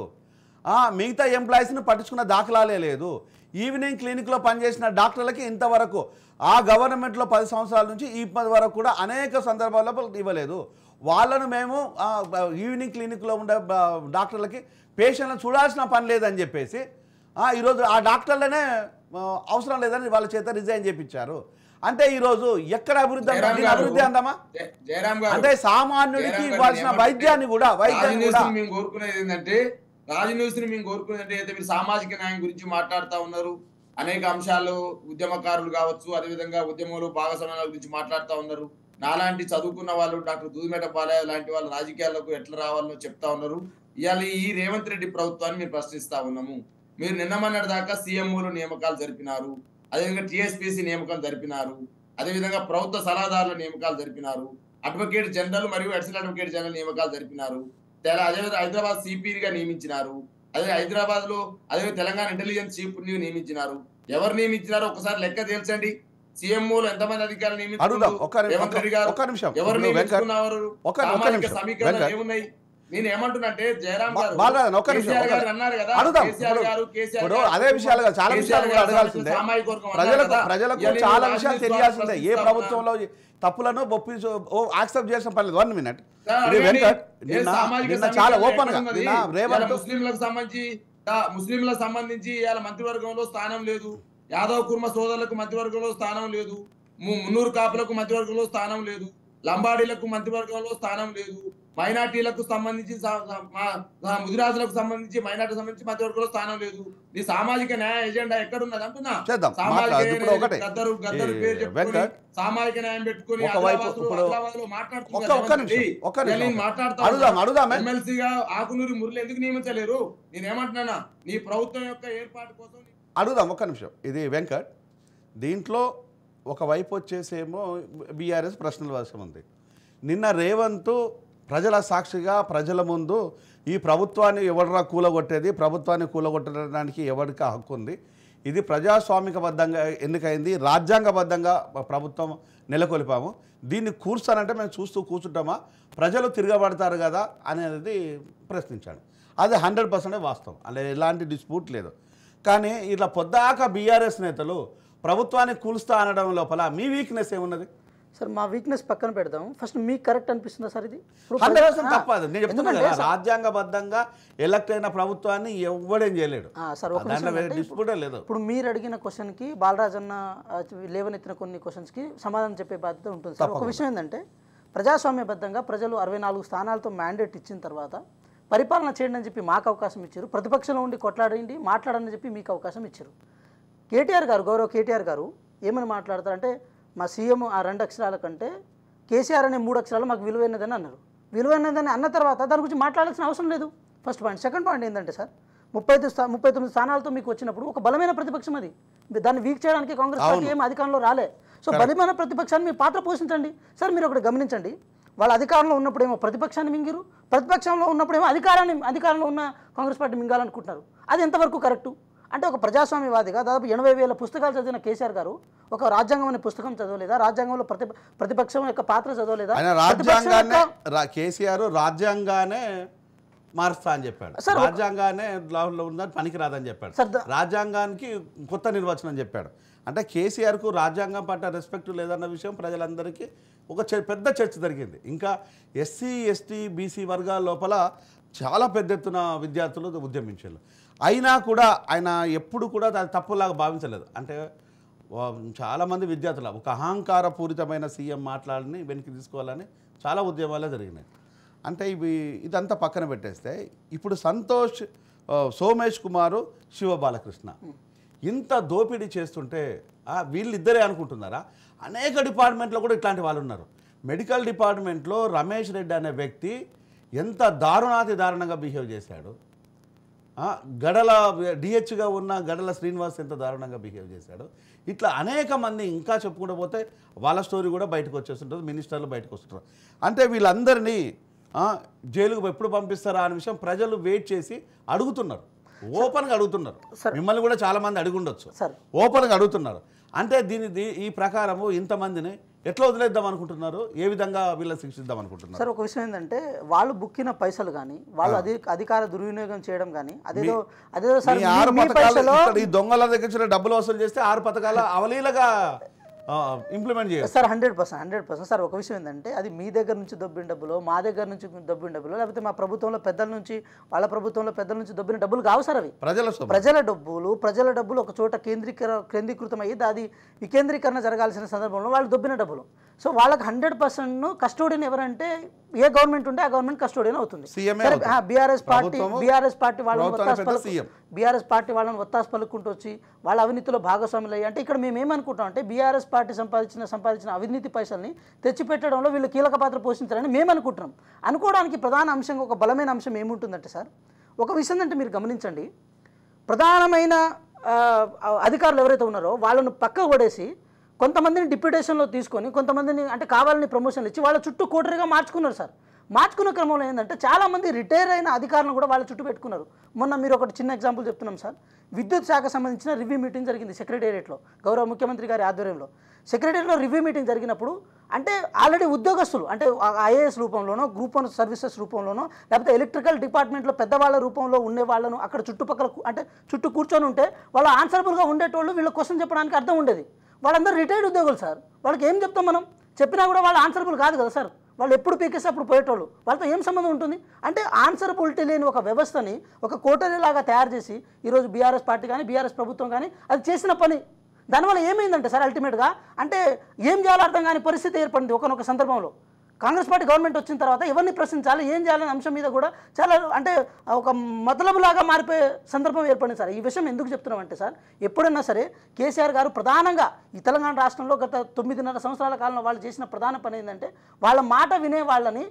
[SPEAKER 1] మిగతా ఎంప్లాయీస్ని పట్టించుకున్న దాఖలాలే లేదు. ఈవినింగ్ క్లినిక్లో పనిచేసిన డాక్టర్లకి ఇంతవరకు ఆ గవర్నమెంట్లో 10 సంవత్సరాల నుంచి ఈ 10 వరకు కూడా అనేక సందర్భాల్లో ఇవ్వలేదు. వాళ్ళను మేము ఈవినింగ్ క్లినిక్లో ఉండే డాక్టర్లకి పేషెంట్లను చూడాల్సిన పని లేదని చెప్పేసి ఈరోజు ఆ డాక్టర్లనే అవసరం లేదని వాళ్ళ చేత రిజైన్ చేయించారు. అంటే ఈరోజు ఎక్కడ అభివృద్ధి అందామా? అంటే సామాన్యుడికి ఇవ్వాల్సిన వైద్యాన్ని కూడా
[SPEAKER 2] మేము కోరుకునేది ఏంటంటే, రాజ్ న్యూస్ ని మేము కోరుకునేది అయితే మీరు సామాజిక న్యాయం గురించి మాట్లాడుతూ ఉన్నారు, అనేక అంశాలు ఉద్యమకారులు కావచ్చు, అదేవిధంగా ఉద్యమంలో భాగస్వామ్యాల గురించి మాట్లాడుతూ ఉన్నారు. నాలాంటి చదువుకున్న వాళ్ళు డాక్టర్ దూదిమేట బాలయ్య లాంటి వాళ్ళు రాజకీయాలకు ఎట్లా రావాలో చెప్తా ఉన్నారు. ఇవాళ ఈ రేవంత్ రెడ్డి ప్రభుత్వాన్ని మేము ప్రశ్నిస్తా ఉన్నాము. మీరు నిన్నమన్నటి దాకా సీఎంఓలు నియామకాలు జరిపినారు, అదేవిధంగా టీఎస్పీసీ నియామకాలు జరిపినారు, అదేవిధంగా ప్రభుత్వ సలహాదారుల నియామకాలు జరిపినారు, అడ్వకేట్ జనరల్ మరియు అడిషనల్ అడ్వకేట్ జనరల్ నియామకాలు జరిపినారు. అదేవిధంగా హైదరాబాద్ సిపిగా నియమించినారు. అదే హైదరాబాద్ లో అదే తెలంగాణ ఇంటెలిజెన్స్ చీఫ్ నియమించినారు. ఎవరు నియమించినారు ఒకసారి లెక్క తేల్చండి. సీఎంఓలు ఎంతమంది అధికారులు నియమించుకున్నారు? రేవంత్ రెడ్డి గారు ఎవరు నియమించుకున్నారు? సమీకరణలు ఏమున్నాయి? నేను ఏమంటున్నంటే జయరాం గారు అన్నారు కదా,
[SPEAKER 1] అదే విషయాలు చాలా విషయాలు అడగాల్సిందే, ప్రజలకు చాలా విషయాలు తెలియాల్సిందే. ఏ ప్రభుత్వంలో తప్పులను యాక్సెప్ట్ చేసిన పని లేదు. 1 మినిట్ చాలా ఓపెన్ గా
[SPEAKER 2] ముస్లింలకు సంబంధించి ఇవాళ మంత్రివర్గంలో స్థానం లేదు, యాదవ్ కుర్మ సోదరులకు మంత్రివర్గంలో స్థానం లేదు, మున్నూరు కాపులకు మంత్రివర్గంలో స్థానం లేదు, లంబాడీలకు మంత్రివర్గంలో స్థానం లేదు, మైనార్టీలకు సంబంధించి ముదిరాజులకు సంబంధించి మైనార్టీలకు సంబంధించి మంత్రివర్గంలో స్థానం లేదు. ఈ సామాజిక న్యాయ ఎజెండా ఎక్కడున్నది అంటున్నా.
[SPEAKER 1] చేద్దాం.
[SPEAKER 2] సామాజిక
[SPEAKER 1] ఇప్పుడు ఒకటే.
[SPEAKER 2] గద్దరు పేరు చెప్పుకొని
[SPEAKER 1] వెంకట్,
[SPEAKER 2] సామాజిక న్యాయం పెట్టుకొని
[SPEAKER 1] ఒకవైపు ఇప్పుడు ఒక్క నిమిషం అడుగుదామే.
[SPEAKER 2] ఎమ్మెల్సీగా ఆకునూరి మురళి ఎందుకు నియమించలేరు? నేనేమంటున్నా, నీ ప్రభుత్వం యొక్క ఏర్పాటు కోసం
[SPEAKER 1] అడుగుదాం. ఒక్క నిమిషం. ఇది వెంకట్, దీంట్లో ఒకవైపు వచ్చేసేమో బీఆర్ఎస్ ప్రశ్నల వర్షం ఉంది. నిన్న రేవంత్ ప్రజల సాక్షిగా ప్రజల ముందు ఈ ప్రభుత్వాన్ని ఎవడరా కూలగొట్టేది, ప్రభుత్వాన్ని కూలగొట్టడానికి ఎవరికి హక్కు ఉంది, ఇది ప్రజాస్వామికబద్ధంగా ఎన్నికైంది, రాజ్యాంగబద్ధంగా ప్రభుత్వం నెలకొల్పాము, దీన్ని కూర్చానంటే మేము చూస్తూ కూర్చుంటామా, ప్రజలు తిరగబడతారు కదా అనేది ప్రశ్నించాడు. అది 100% వాస్తవం, అలా ఎలాంటి డిస్ప్యూట్ లేదు. కానీ ఇట్లా పొద్దాక బీఆర్ఎస్ నేతలు ప్రభుత్వాన్ని కూలుస్తా అనడం లోపల మీ వీక్నెస్ ఏమున్నది?
[SPEAKER 3] సార్ మా వీక్నెస్ పక్కన పెడదాం, ఫస్ట్ మీకు కరెక్ట్ అనిపిస్తుందా సార్ ఇది?
[SPEAKER 1] 100% తప్పదు. నేను చెప్తున్నా కదా, రాజ్యాంగబద్ధంగా ఎలక్ట్ అయిన ప్రభుత్వాన్ని ఎవడేం చేయలేడు.
[SPEAKER 3] సార్ ఒక
[SPEAKER 1] డిస్ప్యూటే లేదు.
[SPEAKER 3] ఇప్పుడు మీరు అడిగిన క్వశ్చన్కి బాలరాజ్ అన్న లేవనెత్తిన కొన్ని క్వశ్చన్స్కి సమాధానం చెప్పే బాధ్యత ఉంటుంది సార్. ఒక విషయం ఏంటంటే, ప్రజాస్వామ్యబద్ధంగా ప్రజలు 64 స్థానాలతో మ్యాండేట్ ఇచ్చిన తర్వాత పరిపాలన చేయండి అని చెప్పి మాకు అవకాశం ఇచ్చారు, ప్రతిపక్షంలో ఉండి కొట్లాడండి మాట్లాడని చెప్పి మీకు అవకాశం ఇచ్చారు. కేటీఆర్ గారు, గౌరవ కేటీఆర్ గారు ఏమని మాట్లాడతారంటే, మా సీఎం ఆ 2 అక్షరాల కంటే కేసీఆర్ అనే 3 అక్షరాలు మాకు విలువైనదని అన్నారు. విలువైనదని అన్న తర్వాత దాని గురించి మాట్లాడాల్సిన అవసరం లేదు, ఫస్ట్ పాయింట్. సెకండ్ పాయింట్ ఏంటంటే సార్, 39 స్థానాలతో మీకు వచ్చినప్పుడు ఒక బలమైన ప్రతిపక్షం అది, దాన్ని వీక్ చేయడానికి కాంగ్రెస్ పార్టీ ఏం అధికారంలో రాలే. సో బలమైన ప్రతిపక్షాన్ని మీ పాత్ర పోషించండి సార్. మీరు ఒకటి గమనించండి, వాళ్ళ అధికారంలో ఉన్నప్పుడేమో ప్రతిపక్షాన్ని మింగిరు, ప్రతిపక్షంలో ఉన్నప్పుడేమో అధికారంలో ఉన్న కాంగ్రెస్ పార్టీ మింగాలనుకుంటున్నారు. అది ఎంతవరకు కరెక్టు? అంటే ఒక ప్రజాస్వామ్యవాదిగా దాదాపు 80,000 పుస్తకాలు చదివిన కేసీఆర్ గారు ఒక రాజ్యాంగం అనే పుస్తకం చదవలేదా? రాజ్యాంగంలో ప్రతిపక్షం యొక్క పాత్ర చదవలేదా?
[SPEAKER 1] కేసీఆర్ రాజ్యాంగానే మారుస్తా అని చెప్పాడు, రాజ్యాంగానే లాలో ఉన్నది పనికిరాదని చెప్పాడు, రాజ్యాంగానికి కొత్త నిర్వచనం చెప్పాడు. అంటే కేసీఆర్కు రాజ్యాంగం పట్ల రెస్పెక్ట్ లేదన్న విషయం ప్రజలందరికీ ఒక పెద్ద చర్చ జరిగింది. ఇంకా ఎస్సీ ఎస్టీ బీసీ వర్గాల లోపల చాలా పెద్ద ఎత్తున విద్యార్థులు ఉద్యమించారు. అయినా కూడా ఆయన ఎప్పుడు కూడా అది తప్పులాగా భావించలేదు. అంటే చాలామంది విద్యార్థులు ఒక అహంకారపూరితమైన సీఎం మాట్లాడిని వెనక్కి తీసుకోవాలని చాలా ఉద్యమాలే జరిగినాయి. అంటే ఇదంతా పక్కన పెట్టేస్తే ఇప్పుడు సోమేష్ కుమారు, శివ బాలకృష్ణ ఇంత దోపిడీ చేస్తుంటే వీళ్ళిద్దరే అనుకుంటున్నారా? అనేక డిపార్ట్మెంట్లో కూడా ఇట్లాంటి వాళ్ళు ఉన్నారు. మెడికల్ డిపార్ట్మెంట్లో రమేష్ రెడ్డి అనే వ్యక్తి ఎంత దారుణంగా బిహేవ్ చేశాడు. గడల డిహెచ్గా ఉన్న గడల శ్రీనివాస్ ఎంత దారుణంగా బిహేవ్ చేశాడు. ఇట్లా అనేక మంది ఇంకా చెప్పుకుంటూ పోతే వాళ్ళ స్టోరీ కూడా బయటకు వచ్చేస్తుంటుంది, మినిస్టర్లు బయటకు వస్తుంటారు. అంటే వీళ్ళందరినీ జైలుకు ఎప్పుడు పంపిస్తారా అనే విషయం ప్రజలు వెయిట్ చేసి అడుగుతున్నారు, ఓపెన్గా అడుగుతున్నారు. మిమ్మల్ని కూడా చాలామంది అడిగి ఉండొచ్చు, ఓపెన్గా అడుగుతున్నారు. అంటే ఈ ప్రకారము ఇంతమందిని ఎట్లా వదిలేద్దాం అనుకుంటున్నారు? ఏ విధంగా వీళ్ళని శిక్షిద్దాం అనుకుంటున్నారు?
[SPEAKER 3] సార్ ఒక విషయం ఏంటంటే, వాళ్ళు బుక్కిన పైసలు కానీ వాళ్ళు అధికార దుర్వినియోగం చేయడం కానీ అదేదో సార్
[SPEAKER 1] ఈ దొంగల దగ్గర డబ్బులు వసూలు చేస్తే 6 పథకాల అవలీలగా ఇంప్లిమెంట్ చేయాలి
[SPEAKER 3] సార్. 100% సార్. ఒక విషయం ఏంటంటే, అది మీ దగ్గర నుంచి దొబ్బిన డబ్బులు, మా దగ్గర నుంచి దొబ్బిన డబ్బులు, లేకపోతే మా ప్రభుత్వంలో పెద్దల నుంచి వాళ్ళ ప్రభుత్వంలో పెద్దల నుంచి దొబ్బిన డబ్బులు కావు సార్. అవి ప్రజల డబ్బులు ఒక చోట కేంద్రీకృతం అయ్యి అది వికేంద్రీకరణ జరగాల్సిన సందర్భంలో వాళ్ళు దొబ్బిన డబ్బులు. సో వాళ్ళకి 100% కస్టోడియన్ ఎవరంటే ఏ గవర్నమెంట్ ఉంటే ఆ గవర్నమెంట్ కస్టోడియన్ అవుతుంది. బీఆర్ఎస్ పార్టీ వాళ్ళని ఒత్తాసు పలుకుంటూ వచ్చి వాళ్ళ అవినీతిలో భాగస్వాములు అయ్యి, అంటే ఇక్కడ మేము ఏమనుకుంటాం అంటే, బీఆర్ఎస్ పార్టీ సంపాదించిన అవినీతి పైసల్ని తెచ్చిపెట్టడంలో వీళ్ళు కీలక పాత్ర పోషించారని మేము అనుకుంటున్నాం. అనుకోవడానికి ప్రధాన అంశంగా ఒక బలమైన అంశం ఏముంటుందంటే సార్, ఒక విషయం అంటే మీరు గమనించండి, ప్రధానమైన అధికారులు ఎవరైతే ఉన్నారో వాళ్ళను పక్కకు పడేసి కొంతమందిని డిప్యూటేషన్లో తీసుకొని కొంతమందిని అంటే కావాలని ప్రమోషన్లు ఇచ్చి వాళ్ళ చుట్టూ కోటరీగా మార్చుకున్నారు సార్. మార్చుకున్న క్రమంలో ఏంటంటే, చాలామంది రిటైర్ అయిన అధికారులను కూడా వాళ్ళ చుట్టూ పెట్టుకున్నారు. మొన్న మీరు ఒకటి చిన్న ఎగ్జాంపుల్ చెప్తున్నాం సార్, విద్యుత్ శాఖ సంబంధించిన రివ్యూ మీటింగ్ జరిగింది సెక్రటేరియట్లో, గౌరవ ముఖ్యమంత్రి గారి ఆధ్వర్యంలో. సెక్రటేరియట్లో రివ్యూ మీటింగ్ జరిగినప్పుడు అంటే ఆల్రెడీ ఉద్యోగస్తులు అంటే ఐఏఎస్ రూపంలోనో, గ్రూప్ 1 సర్వీసెస్ రూపంలోనో, లేకపోతే ఎలక్ట్రికల్ డిపార్ట్మెంట్లో పెద్దవాళ్ళ రూపంలో ఉండే వాళ్ళను అక్కడ చుట్టూ కూర్చొని ఉంటే వాళ్ళు ఆన్సరబుల్గా ఉండేటోళ్ళు వీళ్ళ క్వశ్చన్ చెప్పడానికి అర్థం ఉండేది. వాళ్ళందరూ రిటైర్డ్ ఉద్యోగులు సార్. వాళ్ళకి ఏం చెప్తాం మనం? చెప్పినా కూడా వాళ్ళు ఆన్సరబుల్ కాదు కదా సార్. వాళ్ళు ఎప్పుడు పీకేస్తే అప్పుడు పోయేటోళ్ళు, వాళ్ళతో ఏం సంబంధం ఉంటుంది? అంటే ఆన్సరబిలిటీ లేని ఒక వ్యవస్థని ఒక కోటరీలాగా తయారు చేసి ఈరోజు బీఆర్ఎస్ పార్టీ కానీ బీఆర్ఎస్ ప్రభుత్వం కానీ అది చేసిన పని. దానివల్ల ఏమైందంటే సార్, అల్టిమేట్గా అంటే ఏం చేయాలో అర్థం కాని పరిస్థితి ఏర్పడింది ఒకనొక సందర్భంలో. కాంగ్రెస్ పార్టీ గవర్నమెంట్ వచ్చిన తర్వాత ఎవరిని ప్రశ్నించాలి, ఏం చేయాలనే అంశం మీద కూడా చాలా అంటే ఒక మతలబులాగా మారిపోయే సందర్భం ఏర్పడింది సార్. ఈ విషయం ఎందుకు చెప్తున్నామంటే సార్, ఎప్పుడైనా సరే కేసీఆర్ గారు ప్రధానంగా ఈ తెలంగాణ రాష్ట్రంలో గత 9.5 సంవత్సరాల కాలంలో వాళ్ళు చేసిన ప్రధాన పని ఏంటంటే వాళ్ళ మాట వినే వాళ్ళని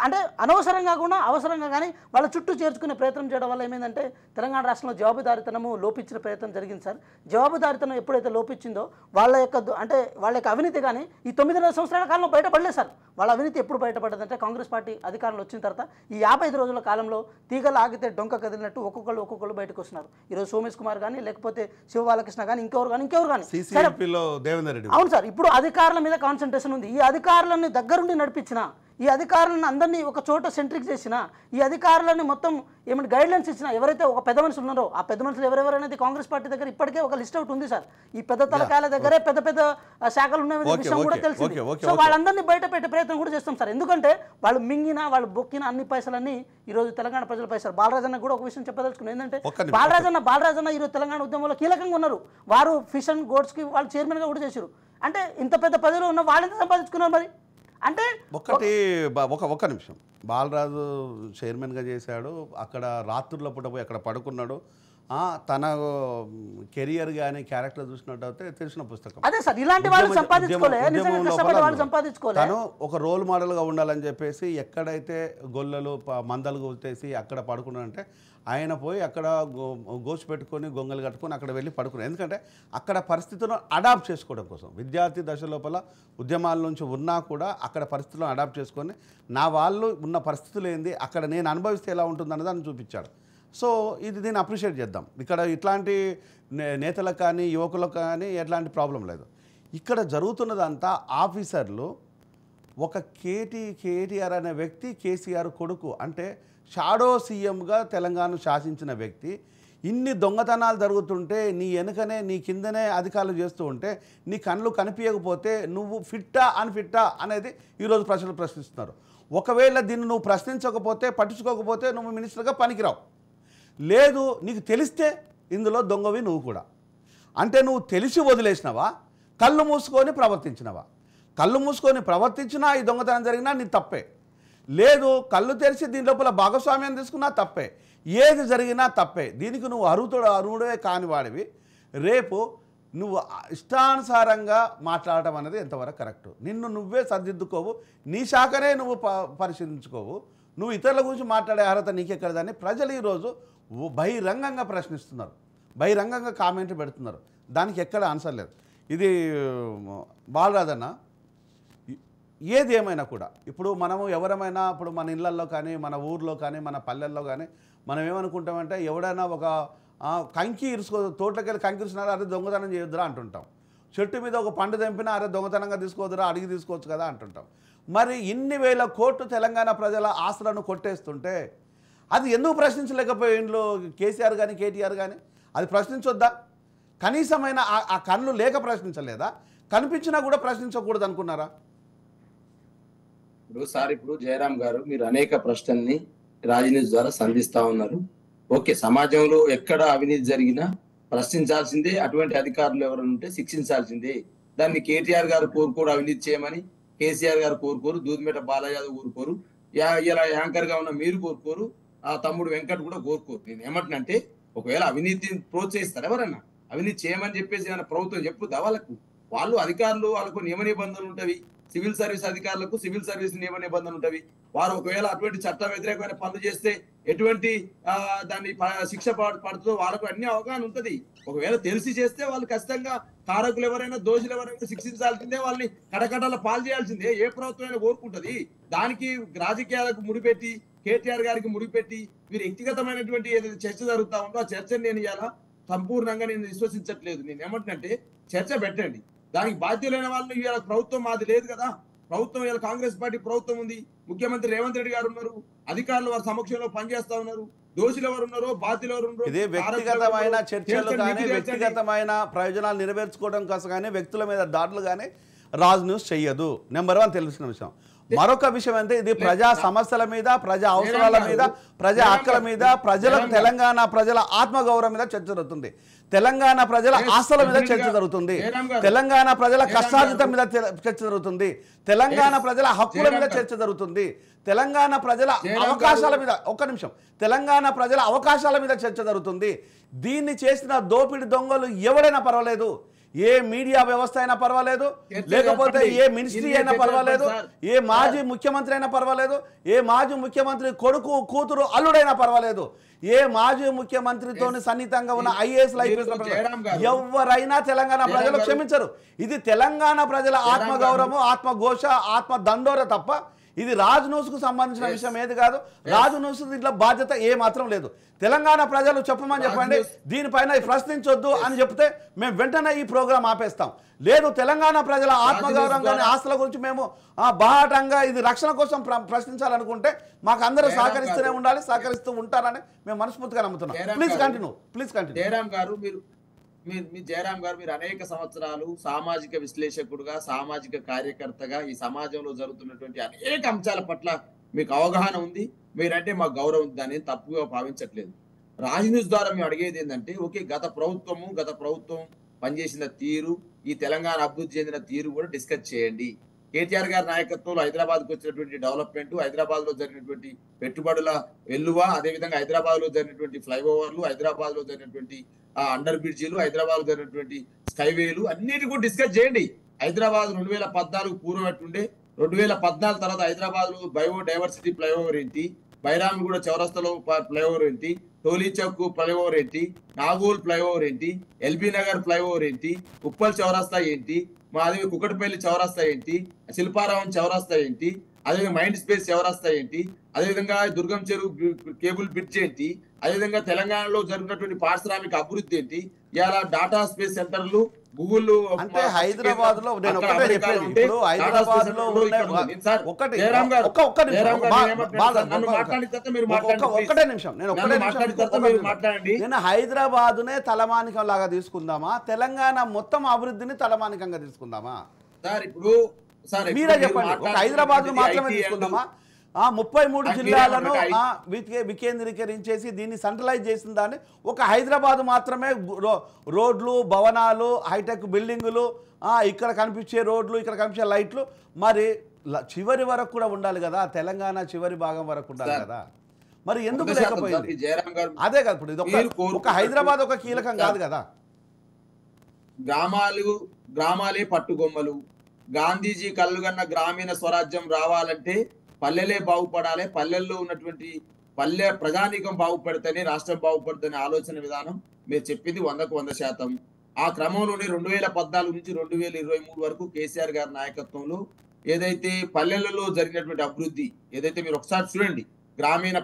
[SPEAKER 3] అంటే అనవసరంగా కూడా అవసరంగా కానీ వాళ్ళ చుట్టూ చేర్చుకునే ప్రయత్నం చేయడం వల్ల ఏమైందంటే తెలంగాణ రాష్ట్రంలో జవాబుదారితనము లోపించిన ప్రయత్నం జరిగింది సార్. జవాబుదారితనం ఎప్పుడైతే లోపించిందో వాళ్ళ యొక్క అవినీతి కానీ ఈ 9.5 సంవత్సరాల కాలంలో బయటపడలేదు సార్. వాళ్ళ అవినీతి ఎప్పుడు బయటపడ్డదంటే కాంగ్రెస్ పార్టీ అధికారంలో వచ్చిన తర్వాత ఈ 55 రోజుల కాలంలో తీగలు ఆగితే డొంక కదిలినట్టు ఒక్కొక్కళ్ళు బయటకు వస్తున్నారు. ఈరోజు సోమేష్ కుమార్ కానీ లేకపోతే శివ బాలకృష్ణ కానీ ఇంకెవరు కానీ అవును సార్. ఇప్పుడు అధికారుల మీద కాన్సన్ట్రేషన్ ఉంది. ఈ అధికారులను దగ్గరుండి నడిపించిన, ఈ అధికారులను అందరినీ ఒక చోట సెంట్రిక్ చేసిన, ఈ అధికారులను మొత్తం ఏమైనా గైడ్లైన్స్ ఇచ్చిన ఎవరైతే ఒక పెద్ద మనుషులు ఉన్నారో ఆ పెద్ద మనుషులు ఎవరెవరనేది కాంగ్రెస్ పార్టీ దగ్గర ఇప్పటికే ఒక లిస్ట్ అవుట్ ఉంది సార్. ఈ పెద్ద తలకాయల దగ్గరే పెద్ద శాఖలు ఉన్న విషయం కూడా తెలిసింది. సో వాళ్ళందరినీ బయట పెట్టే ప్రయత్నం కూడా చేస్తాం సార్. ఎందుకంటే వాళ్ళు మింగిన వాళ్ళు బొక్కిన అన్ని పైసలన్నీ ఈరోజు తెలంగాణ ప్రజల పైసలు. బాలరాజన్న కూడా ఒక విషయం చెప్పదలుచుకున్నాను. ఏంటంటే బాలరాజన్న ఈరోజు తెలంగాణ ఉద్యమంలో కీలకంగా ఉన్నారు. వారు ఫిష్ అండ్ గోడ్స్కి వాళ్ళు చైర్మన్గా కూడా చేశారు. అంటే ఇంత పెద్ద పదవిలో ఉన్న వాళ్ళెంత సంపాదించుకున్నారు మరి అంటే
[SPEAKER 1] ఒక్క నిమిషం. బాలరాజు చైర్మన్గా చేశాడు, అక్కడ రాత్రుల పూట పోయి అక్కడ పడుకున్నాడు. తన కెరియర్ కానీ క్యారెక్టర్ చూసినట్టయితే తెలిసిన పుస్తకం.
[SPEAKER 3] అదే సార్, ఇలాంటి వాళ్ళు సంపాదించుకోలే.
[SPEAKER 1] తను ఒక రోల్ మోడల్గా ఉండాలని చెప్పేసి ఎక్కడైతే గొల్లలు మందలు గుర్తేసి అక్కడ పడుకున్నాడంటే ఆయన పోయి అక్కడ గోచి పెట్టుకొని గొంగలు కట్టుకొని అక్కడ వెళ్ళి పడుకున్నాడు. ఎందుకంటే అక్కడ పరిస్థితులను అడాప్ట్ చేసుకోవడం కోసం విద్యార్థి దశ లోపల ఉద్యమాల నుంచి ఉన్నా కూడా అక్కడ పరిస్థితులను అడాప్ట్ చేసుకొని నా వాళ్ళు ఉన్న పరిస్థితులు ఏంది, అక్కడ నేను అనుభవిస్తే ఎలా ఉంటుందన్నది దాన్ని చూపించాడు. సో ఇది దీన్ని అప్రిషియేట్ చేద్దాం. ఇక్కడ ఇట్లాంటి నేతలకు కానీ యువకులకు కానీ ఎట్లాంటి ప్రాబ్లం లేదు. ఇక్కడ జరుగుతున్నదంతా ఆఫీసర్లు ఒక కేటీఆర్ అనే వ్యక్తి కేసీఆర్ కొడుకు, అంటే షాడో సీఎంగా తెలంగాణను శాసించిన వ్యక్తి, ఇన్ని దొంగతనాలు జరుగుతుంటే నీ వెనుకనే నీ కిందనే అధికారులు చేస్తూ ఉంటే నీ కళ్ళు కనిపించకపోతే నువ్వు ఫిట్టా అన్ఫిట్టా అనేది ఈరోజు ప్రజలు ప్రశ్నిస్తున్నారు. ఒకవేళ దీన్ని నువ్వు ప్రశ్నించకపోతే పట్టించుకోకపోతే నువ్వు మినిస్టర్గా పనికిరావు. లేదు నీకు తెలిస్తే ఇందులో దొంగవి నువ్వు కూడా. అంటే నువ్వు తెలిసి వదిలేసినవా, కళ్ళు మూసుకొని ప్రవర్తించినవా? కళ్ళు మూసుకొని ప్రవర్తించినా ఈ దొంగతనం జరిగినా నీ తప్పే. లేదు కళ్ళు తెరిచి దీని లోపల భాగస్వామ్యం తీసుకున్నా తప్పే. ఏది జరిగినా తప్పే. దీనికి నువ్వు అర్హుడే కాని వాడివి. రేపు నువ్వు ఇష్టానుసారంగా మాట్లాడటం అనేది ఎంతవరకు కరెక్ట్? నిన్ను నువ్వే సరిదిద్దుకోవు, నీ శాఖనే నువ్వు పరిశీలించుకోవు, నువ్వు ఇతరుల గురించి మాట్లాడే అర్హత నీకెక్కడదని ప్రజలు ఈరోజు బహిరంగంగా ప్రశ్నిస్తున్నారు, బహిరంగంగా కామెంట్లు పెడుతున్నారు. దానికి ఎక్కడ ఆన్సర్ లేదు. ఇది బాలరాజన్న ఏది ఏమైనా కూడా ఇప్పుడు మనము ఎవరమైనా ఇప్పుడు మన ఇళ్ళల్లో కానీ మన ఊర్లో కానీ మన పల్లెల్లో కానీ మనం ఏమనుకుంటామంటే ఎవడైనా ఒక కంకి తోటలోకి వెళ్ళి కంకి ఇరుస్తున్నారు, అరే దొంగతనం చేయొద్దురా అంటుంటాం. చెట్టు మీద ఒక పండు తెంపినా అరే దొంగతనంగా తీసుకోవద్దురా, అడిగి తీసుకోవచ్చు కదా అంటుంటాం. మరి ఇన్ని వేల కోట్లు తెలంగాణ ప్రజల ఆస్తులను కొట్టేస్తుంటే అది ఎందుకు ప్రశ్నించలేకపోయిండ్లో కేసీఆర్ కానీ కేటీఆర్ కానీ? అది ప్రశ్నించొద్దా? కనీసమైన ఆ కళ్ళు లేక ప్రశ్నించలేదా? కనిపించినా కూడా ప్రశ్నించకూడదు అనుకున్నారా?
[SPEAKER 2] ఇప్పుడు జయరాం గారు మీరు అనేక ప్రశ్నల్ని రాజనీతి ద్వారా సంధిస్తా ఉన్నారు. ఓకే, సమాజంలో ఎక్కడ అవినీతి జరిగినా ప్రశ్నించాల్సిందే, అటువంటి అధికారులు ఎవరైనా ఉంటే శిక్షించాల్సిందే. దాన్ని కేటీఆర్ గారు కోరుకోరు అవినీతి చేయమని, కేసీఆర్ గారు కోరుకోరు, దూదిమేట బాలయ్య యాదవ్ కోరుకోరు, ఇలా యాంకర్ గా ఉన్న మీరు కోరుకోరు, ఆ తమ్ముడు వెంకట్ కూడా కోరుకోరు. నేను ఏమంటున్నంటే ఒకవేళ అవినీతిని ప్రోత్సహిస్తారు ఎవరన్నా, అవినీతి చేయమని చెప్పేసి ఏమైనా ప్రభుత్వం చెప్పుదా వాళ్ళకు? వాళ్ళు అధికారులు, వాళ్ళకు నియమ నిబంధనలు ఉంటవి. సివిల్ సర్వీస్ అధికారులకు సివిల్ సర్వీస్ నియమ నిబంధనలు ఉంటవి. వారు ఒకవేళ అటువంటి చట్ట వ్యతిరేకమైన పనులు చేస్తే ఎటువంటి దాన్ని శిక్ష పడుతుందో వాళ్ళకు అన్ని అవగాహన ఉంటది. ఒకవేళ తెలిసి చేస్తే వాళ్ళు ఖచ్చితంగా కారకులు ఎవరైనా దోషులు ఎవరైనా శిక్షించాల్సిందే, వాళ్ళని కడకడల పాలు చేయాల్సిందే. ఏ ప్రభుత్వం అయినా కోరుకుంటది. దానికి రాజకీయాలకు ముడిపెట్టి కేటీఆర్ గారికి ముడిపెట్టి మీరు వ్యక్తిగతమైనటువంటి ఏదైతే చర్చ జరుగుతా ఉందో ఆ చర్చను నేను ఇవాళ సంపూర్ణంగా నేను విశ్వసించట్లేదు. నేను ఏమంటున్నంటే చర్చ పెట్టండి, దానికి బాధ్యులైన వాళ్ళు ఇవాళ ప్రభుత్వం మాది లేదు కదా. ప్రభుత్వం ఇవాళ కాంగ్రెస్ పార్టీ ప్రభుత్వం ఉంది, ముఖ్యమంత్రి రేవంత్ రెడ్డి గారు ఉన్నారు, అధికారులు వారి సమక్షంలో పనిచేస్తా ఉన్నారు. దోషులు ఎవరు ఉన్నారో బాధ్యులు ఎవరు ఉన్నారో
[SPEAKER 1] ఇదే వ్యక్తిగతమైన చర్చలు కానీ వ్యక్తిగతమైన ప్రయోజనాలు నెరవేర్చుకోవడం కోసం కానీ వ్యక్తుల మీద దాడులు కానీ రాజ్ న్యూస్ చెయ్యదు. నెంబర్ 1 తెలిసిన విషయం. మరొక విషయం అంటే ఇది ప్రజా సమస్యల మీద, ప్రజా అవసరాల మీద, ప్రజా హక్కుల మీద, ప్రజలకు తెలంగాణ ప్రజల ఆత్మగౌరవం మీద చర్చ జరుగుతుంది. తెలంగాణ ప్రజల ఆస్తుల మీద చర్చ జరుగుతుంది. తెలంగాణ ప్రజల కష్టార్జితం మీద చర్చ జరుగుతుంది. తెలంగాణ ప్రజల హక్కుల మీద చర్చ జరుగుతుంది. తెలంగాణ ప్రజల అవకాశాల మీద తెలంగాణ ప్రజల అవకాశాల మీద చర్చ జరుగుతుంది. దీన్ని చేసిన దోపిడి దొంగలు ఎవరైనా పర్వాలేదు, ఏ మీడియా వ్యవస్థ అయినా పర్వాలేదు, లేకపోతే ఏ మినిస్ట్రీ అయినా పర్వాలేదు, ఏ మాజీ ముఖ్యమంత్రి అయినా పర్వాలేదు, ఏ మాజీ ముఖ్యమంత్రి కొడుకు కూతురు అల్లుడైనా పర్వాలేదు, ఏ మాజీ ముఖ్యమంత్రితో సన్నిహితంగా ఉన్న ఐఏఎస్ ఎవరైనా తెలంగాణ ప్రజలు క్షమించరు. ఇది తెలంగాణ ప్రజల ఆత్మగౌరవం, ఆత్మఘోష, ఆత్మ దండోర తప్ప ఇది రాజ్ న్యూస్ కు సంబంధించిన విషయం ఏది కాదు. రాజ్ న్యూస్ దీంట్లో బాధ్యత ఏ మాత్రం లేదు. తెలంగాణ ప్రజలు చెప్పమని చెప్పండి, దీనిపైన ప్రశ్నించొద్దు అని చెప్తే మేము వెంటనే ఈ ప్రోగ్రాం ఆపేస్తాం. లేదు, తెలంగాణ ప్రజల ఆత్మగౌరవం కానీ ఆస్తుల గురించి మేము బాహాటంగా ఇది రక్షణ కోసం ప్రశ్నించాలనుకుంటే మాకు అందరూ సహకరిస్తూనే ఉండాలి, సహకరిస్తూ ఉంటారని మేము మనస్ఫూర్తిగా నమ్ముతున్నాం. Please continue.
[SPEAKER 2] జయరాం గారు మీరు అనేక సంవత్సరాలు సామాజిక విశ్లేషకుడుగా, సామాజిక కార్యకర్తగా ఈ సమాజంలో జరుగుతున్నటువంటి అనేక అంశాల పట్ల మీకు అవగాహన ఉంది. మీరంటే మాకు గౌరవం ఉంది, దాన్ని తప్పుగా భావించట్లేదు. రాజ్ న్యూస్ ద్వారా మేము అడిగేది ఏంటంటే, ఓకే, గత ప్రభుత్వం పనిచేసిన తీరు, ఈ తెలంగాణ అభివృద్ధి చెందిన తీరు కూడా డిస్కస్ చేయండి. కేటీఆర్ గారి నాయకత్వంలో హైదరాబాద్కు వచ్చినటువంటి డెవలప్మెంట్, హైదరాబాద్ లో జరిగినటువంటి పెట్టుబడుల వెల్లువ, అదేవిధంగా హైదరాబాద్ లో జరిగినటువంటి ఫ్లైఓవర్లు, హైదరాబాద్ లో జరిగినటువంటి అండర్ బ్రిడ్జీలు, హైదరాబాద్ లో జరిగినటువంటి స్కైవేలు అన్నిటి కూడా డిస్కస్ చేయండి. హైదరాబాద్ 2014 పూర్వం ఎట్టుండే, 2014 తర్వాత హైదరాబాద్ లో బయోడైవర్సిటీ ఫ్లైఓవర్ ఏంటి, బైరామ్గూడ చౌరస్తాలో ఫ్లైఓవర్ ఏంటి, టోలీ చౌక్ ఫ్లైఓవర్ ఏంటి, నాగోల్ ఫ్లైఓవర్ ఏంటి, ఎల్బీ నగర్ ఫ్లైఓవర్ ఏంటి, ఉప్పల్ చౌరస్తా ఏంటి, అదే కుకటపల్లి చౌరస్తా ఏంటి, శిల్పారావం చౌరస్తా ఏంటి, అదేవిధంగా మైండ్ స్పేస్ చౌరస్తా ఏంటి, అదేవిధంగా దుర్గం చెరువు కేబుల్ బ్రిడ్జ్ ఏంటి, అదేవిధంగా తెలంగాణలో జరుగుతున్నటువంటి పారిశ్రామిక అభివృద్ధి ఏంటి, ఇలా డాటా స్పేస్ సెంటర్లు, గూగుల్
[SPEAKER 1] అంటే హైదరాబాద్ లో నేను ఒకటే చెప్పేది, ఇప్పుడు హైదరాబాద్ లో నేను హైదరాబాద్ నే తలమానికం లాగా తీసుకుందామా, తెలంగాణ మొత్తం అభివృద్ధిని తలమానికంగా తీసుకుందామా?
[SPEAKER 2] సార్ ఇప్పుడు
[SPEAKER 1] మీరే చెప్పండి, ఒక హైదరాబాద్ మాత్రమే తీసుకుందామా? 33 జిల్లాలను వికేంద్రీకరించేసి దీన్ని సెంట్రలైజ్ చేసిన దాన్ని ఒక హైదరాబాద్ మాత్రమే రోడ్లు, భవనాలు, హైటెక్ బిల్డింగులు, ఇక్కడ కనిపించే రోడ్లు, ఇక్కడ కనిపించే లైట్లు, మరి చివరి వరకు కూడా ఉండాలి కదా, తెలంగాణ చివరి భాగం వరకు ఉండాలి కదా, మరి ఎందుకు లేకపోయింది? అదే కదా, ఇప్పుడు ఇది ఒక హైదరాబాద్ ఒక కీలకం కాదు కదా.
[SPEAKER 2] గ్రామాలే పట్టుగొమ్మలు. గాంధీజీ కళ్ళుగన్న గ్రామీణ స్వరాజ్యం రావాలంటే పల్లెలే బాగుపడాలి, పల్లెల్లో ఉన్నటువంటి పల్లె ప్రజానీకం బాగుపడితేనే రాష్ట్రం బాగుపడుతుందనే ఆలోచన విధానం మీరు చెప్పింది 100%. ఆ క్రమంలోనే 2014 నుంచి 2023 వరకు కేసీఆర్ గారి నాయకత్వంలో ఏదైతే పల్లెలలో జరిగినటువంటి అభివృద్ధి ఏదైతే మీరు ఒకసారి చూడండి, గ్రామీణ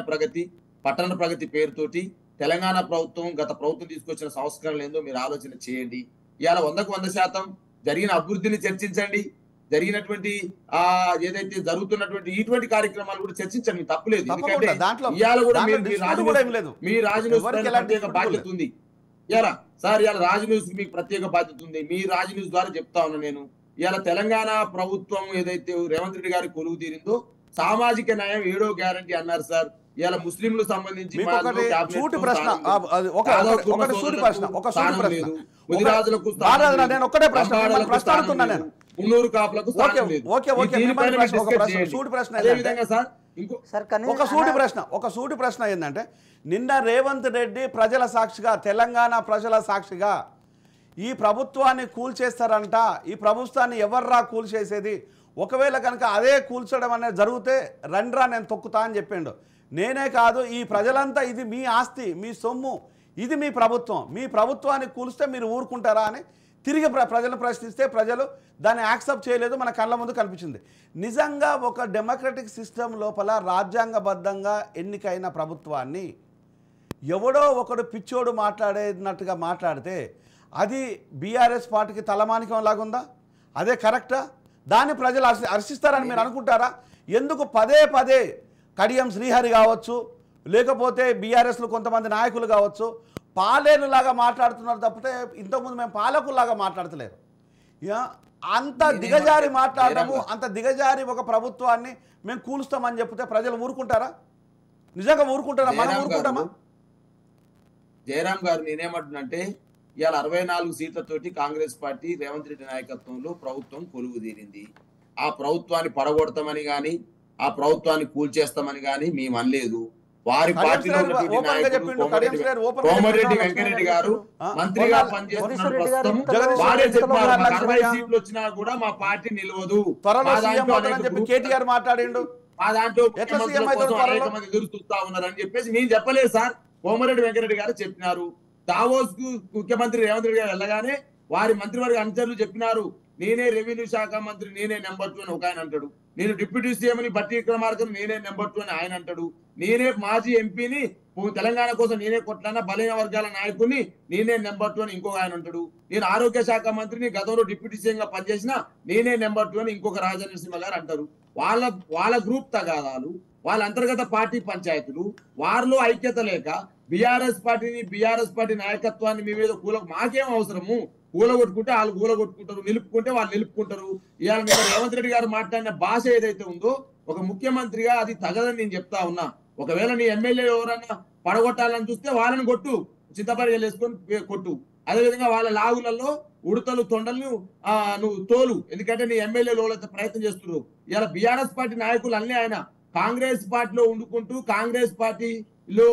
[SPEAKER 2] ప్రగతి, పట్టణ ప్రగతి పేరుతోటి తెలంగాణ ప్రభుత్వం గత ప్రభుత్వం తీసుకొచ్చిన సంస్కరణలు ఏందో మీరు ఆలోచన చేయండి. ఇవాళ 100% జరిగిన అభివృద్ధిని చర్చించండి, జరిగినటువంటి ఏదైతే జరుగుతున్నటువంటి ఇటువంటి కార్యక్రమాలు కూడా చర్చించండి, తప్పులేదు. ఎందుకంటే ఇవాళ కూడా మీ రాజ్ న్యూస్ ప్రత్యేక బాధ్యత ఉంది. ఇవాళ రాజ్ న్యూస్ మీకు ప్రత్యేక బాధ్యత ఉంది. మీ రాజ్ న్యూస్ ద్వారా చెప్తా ఉన్నా నేను, ఇవాళ తెలంగాణ ప్రభుత్వం ఏదైతే రేవంత్ రెడ్డి గారి కొలువు తీరిందో సామాజిక న్యాయం 7వ గ్యారంటీ అన్నారు సార్. ఇవాళ ముస్లింలకు సంబంధించి మున్నూరు కాపులకు
[SPEAKER 1] ఒక సూటి ప్రశ్న ఏంటంటే, నిన్న రేవంత్ రెడ్డి ప్రజల సాక్షిగా, తెలంగాణ ప్రజల సాక్షిగా ఈ ప్రభుత్వాన్ని కూల్చేస్తారంట, ఈ ప్రభుత్వాన్ని ఎవర్రా కూల్చేసేది, ఒకవేళ కనుక అదే కూల్చడం అనేది జరిగితే రండ్రా నేను తొక్కుతా అని చెప్పిండు. నేనే కాదు, ఈ ప్రజలంతా ఇది మీ ఆస్తి, మీ సొమ్ము, ఇది మీ ప్రభుత్వం, మీ ప్రభుత్వాన్ని కూల్స్తే మీరు ఊరుకుంటారా అని తిరిగి ప్రజలను ప్రశ్నిస్తే ప్రజలు దాన్ని యాక్సెప్ట్ చేయలేదు, మన కళ్ళ ముందు కనిపించింది. నిజంగా ఒక డెమోక్రటిక్ సిస్టమ్ లోపల రాజ్యాంగబద్ధంగా ఎన్నికైన ప్రభుత్వాన్ని ఎవడో ఒకడు పిచ్చోడు మాట్లాడేటట్టుగా మాట్లాడితే అది బీఆర్ఎస్ పార్టీకి తలమానికం లాగుందా? అదే కరెక్టా? దాన్ని ప్రజలు హర్షిస్తారని మీరు అనుకుంటారా? ఎందుకు పదే పదే కడియం శ్రీహరి కావచ్చు, లేకపోతే బీఆర్ఎస్లో కొంతమంది నాయకులు కావచ్చు, పాలేరులాగా మాట్లాడుతున్నారు తప్పితే ఇంతకుముందు మేము పాలకుల్లాగా మాట్లాడతలేరు. యా, అంత దిగజారి మాట్లాడము, అంత దిగజారి ఒక ప్రభుత్వాన్ని మేము కూలుస్తామని చెప్తే ప్రజలు ఊరుకుంటారా? నిజంగా ఊరుకుంటారా? మనం ఊరుకుంటామా?
[SPEAKER 2] జయరాం గారు నేనేమంటున్నంటే ఇవాళ 64 సీట్లతోటి కాంగ్రెస్ పార్టీ రేవంత్ రెడ్డి నాయకత్వంలో ప్రభుత్వం కొలువు తీరింది. ఆ ప్రభుత్వాన్ని పడగొడతామని గాని ఆ ప్రభుత్వాన్ని కూల్చేస్తామని గాని మేము అనలేదు. వారి పార్టీలో ఉన్నటువంటి నాయకుడు కోమటిరెడ్డి వెంకటరెడ్డి గారు మంత్రిగా పనిచేస్తున్న ప్రస్తుతం వారే చెప్పారు 60 సీట్లు వచ్చినా కూడా మా పార్టీ నిలవదు.
[SPEAKER 1] కేటీఆర్ మాట్లాడిండు,
[SPEAKER 2] మా దాంట్లో అనేక మంది ఎదురు చూస్తా ఉన్నారని చెప్పేసి మేము చెప్పలేదు సార్. కోమరెడ్డి వెంకరెడ్డి గారు చెప్పినారు. దావోస్ కు ముఖ్యమంత్రి రేవంత్ రెడ్డి గారు వెళ్ళగానే వారి మంత్రివర్గ అనుచరులు చెప్పినారు, నేనే రెవెన్యూ శాఖ మంత్రి, నేనే నెంబర్ 2 అని ఒక ఆయన అంటాడు. నేను డిప్యూటీ సీఎం ని బట్టి విక్రమార్కను నేనే నెంబర్ 2 అని ఆయన అంటాడు. నేనే మాజీ ఎంపీని తెలంగాణ కోసం నేనే కొట్లాన బలైన వర్గాల నాయకుడిని నేనే నెంబర్ 2 అని ఇంకొక ఆయన అంటాడు. నేను ఆరోగ్య శాఖ మంత్రిని గతంలో డిప్యూటీ సీఎం గా పనిచేసిన నేనే నెంబర్ 2 అని ఇంకొక రాజనరసింహ గారు అంటారు. వాళ్ళ గ్రూప్ తగాదాలు, వాళ్ళ అంతర్గత పార్టీ పంచాయతీలు, వారిలో ఐక్యత లేక బీఆర్ఎస్ పార్టీ నాయకత్వాన్ని మీ మీద మాకేం అవసరము? కూలగొట్టుకుంటే వాళ్ళు కూలగొట్టుకుంటారు, నిలుపుకుంటే వాళ్ళు నిలుపుకుంటారు. ఇవాళ మీద రేవంత్ రెడ్డి గారు మాట్లాడిన భాష ఏదైతే ఉందో ఒక ముఖ్యమంత్రిగా అది తగదని నేను చెప్తా ఉన్నా. ఒకవేళ నీ ఎమ్మెల్యే ఎవరన్నా పడగొట్టాలని చూస్తే వాళ్ళని కొట్టు, చింతపరిగలు వేసుకొని కొట్టు. అదేవిధంగా వాళ్ళ లాగులలో ఉడతలు తొండలు నువ్వు తోలు, ఎందుకంటే నీ ఎమ్మెల్యేలు ఎవరైతే ప్రయత్నం చేస్తున్నారు. ఇవాళ బీఆర్ఎస్ పార్టీ నాయకులు అన్నీ ఆయన కాంగ్రెస్ పార్టీలో ఉండుకుంటూ కాంగ్రెస్ పార్టీలో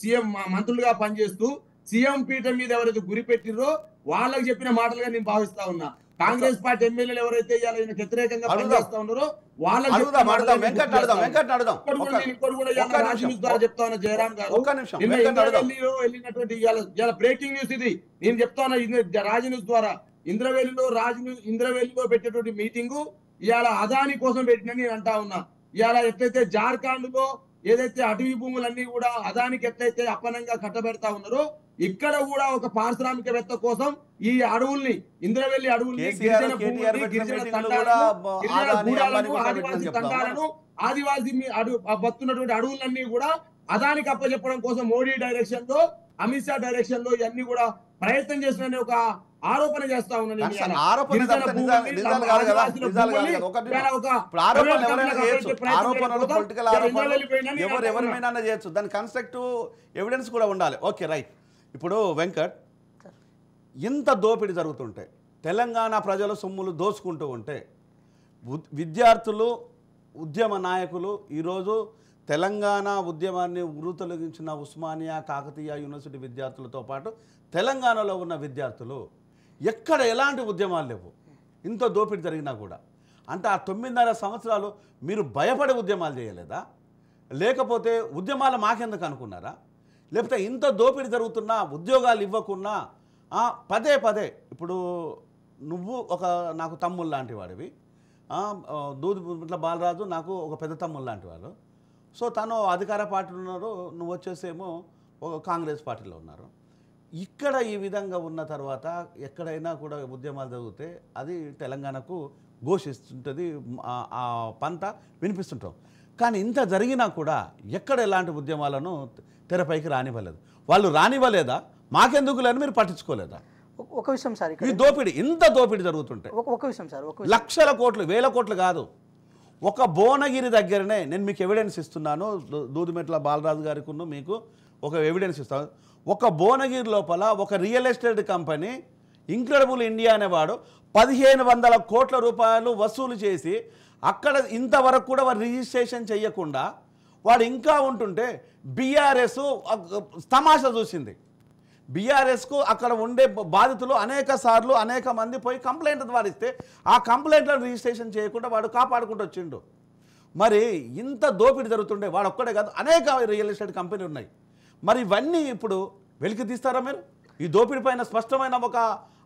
[SPEAKER 2] సీఎం మంత్రులుగా పనిచేస్తూ సీఎం పీఠం మీద ఎవరైతే గురి పెట్టిరో వాళ్ళకి చెప్పిన మాటలుగా నేను భావిస్తా ఉన్నా. కాంగ్రెస్ పార్టీ ఎమ్మెల్యేలు ఎవరైతే వ్యతిరేకంగా పనిచేస్తా ఉన్నారో వాళ్ళకి చెప్తా ఉన్నా. జయరాం గారు వెళ్ళినటువంటి బ్రేకింగ్ న్యూస్ ఇది నేను చెప్తా ఉన్నా రాజ్ న్యూస్ ద్వారా. ఇంద్రవేలిలో పెట్టేటువంటి మీటింగు ఇవాళ అదాని కోసం పెట్టినని నేను అంటా ఉన్నా. ఇవాళ ఎట్లయితే జార్ఖండ్ లో ఏదైతే అటవీ భూములన్నీ కూడా అదానికి ఎట్లయితే అప్పనంగా కట్టబెడతా ఉన్నారో ఇక్కడ కూడా ఒక పారిశ్రామికవేత్త కోసం ఈ అడవుల్ని ఇంద్రవెల్లి అడవుల్ని ఆదివాసీ తండాలను బతున్నటువంటి అడవులన్నీ కూడా అదానికి అప్పచెప్పడం కోసం మోడీ డైరెక్షన్ లో అమిత్ షా డైరెక్షన్ లో ఇవన్నీ కూడా ప్రయత్నం చేసిన ఒక ఆరోపణ చేస్తా ఉన్నాను.
[SPEAKER 1] చేయొచ్చు, దాని కన్స్ట్రక్టివ్ ఎవిడెన్స్ కూడా ఉండాలి. Okay right. ఇప్పుడు వెంకట్, ఇంత దోపిడీ జరుగుతుంటే తెలంగాణ ప్రజల సొమ్ములు దోచుకుంటూ ఉంటే విద్యార్థులు ఉద్యమ నాయకులు ఈరోజు తెలంగాణ ఉద్యమాన్ని ఉరుతొలగించిన ఉస్మానియా కాకతీయ యూనివర్సిటీ విద్యార్థులతో పాటు తెలంగాణలో ఉన్న విద్యార్థులు ఎక్కడ ఎలాంటి ఉద్యమాలు లేవు, ఇంత దోపిడీ జరిగినా కూడా. అంటే ఆ 9.5 సంవత్సరాలు మీరు భయపడే ఉద్యమాలు చేయలేదా? లేకపోతే ఉద్యమాలు మాకెందుకు అనుకున్నారా? లేకపోతే ఇంత దోపిడీ జరుగుతున్నా ఉద్యోగాలు ఇవ్వకున్నా పదే పదే, ఇప్పుడు నువ్వు నాకు తమ్ముళ్ళు లాంటి వాడివి, దూదిమిట్ల బాలరాజు నాకు ఒక పెద్ద తమ్ముళ్ళు లాంటి వాడు. సో తను అధికార పార్టీలో ఉన్నారు, నువ్వు వచ్చేసేమో ఒక కాంగ్రెస్ పార్టీలో ఉన్నారు. ఇక్కడ ఈ విధంగా ఉన్న తర్వాత ఎక్కడైనా కూడా ఉద్యమాలు జరిగితే అది తెలంగాణకు ఘోషిస్తుంటుంది, ఆ పంత వినిపిస్తుంటాం. కానీ ఇంత జరిగినా కూడా ఎక్కడ ఎలాంటి ఉద్యమాలను తెరపైకి రానివ్వలేదు. వాళ్ళు రానివ్వలేదా? మాకెందుకు లేని మీరు పట్టించుకోలేదా?
[SPEAKER 3] ఒక విషయం సార్,
[SPEAKER 1] ఈ దోపిడీ, ఇంత దోపిడీ జరుగుతుంటే
[SPEAKER 3] ఒక విషయం సార్,
[SPEAKER 1] లక్షల కోట్లు, వేల కోట్లు కాదు. ఒక భువనగిరి దగ్గరనే నేను మీకు ఎవిడెన్స్ ఇస్తున్నాను, దూదిమెట్ల బాలరాజు గారికి మీకు ఒక ఎవిడెన్స్ ఇస్తాను. ఒక భువనగిరి లోపల ఒక real estate company incredible India అనేవాడు 1500 కోట్ల రూపాయలు వసూలు చేసి అక్కడ ఇంతవరకు కూడా వాడు రిజిస్ట్రేషన్ చేయకుండా వాడు ఇంకా ఉంటుంటే బీఆర్ఎస్ తమాషా చూసింది. బీఆర్ఎస్కు అక్కడ ఉండే బాధితులు అనేక మంది పోయి కంప్లైంట్ ద్వారా ఇస్తే ఆ కంప్లైంట్లను రిజిస్ట్రేషన్ చేయకుండా వాడు కాపాడుకుంటూ వచ్చిండు. మరి ఇంత దోపిడీ జరుగుతుండే వాడు ఒక్కడే కాదు, అనేక రియల్ ఎస్టేట్ కంపెనీలు ఉన్నాయి. మరి ఇవన్నీ ఇప్పుడు వెలికి తీస్తారా మీరు? ఈ దోపిడీ పైన స్పష్టమైన ఒక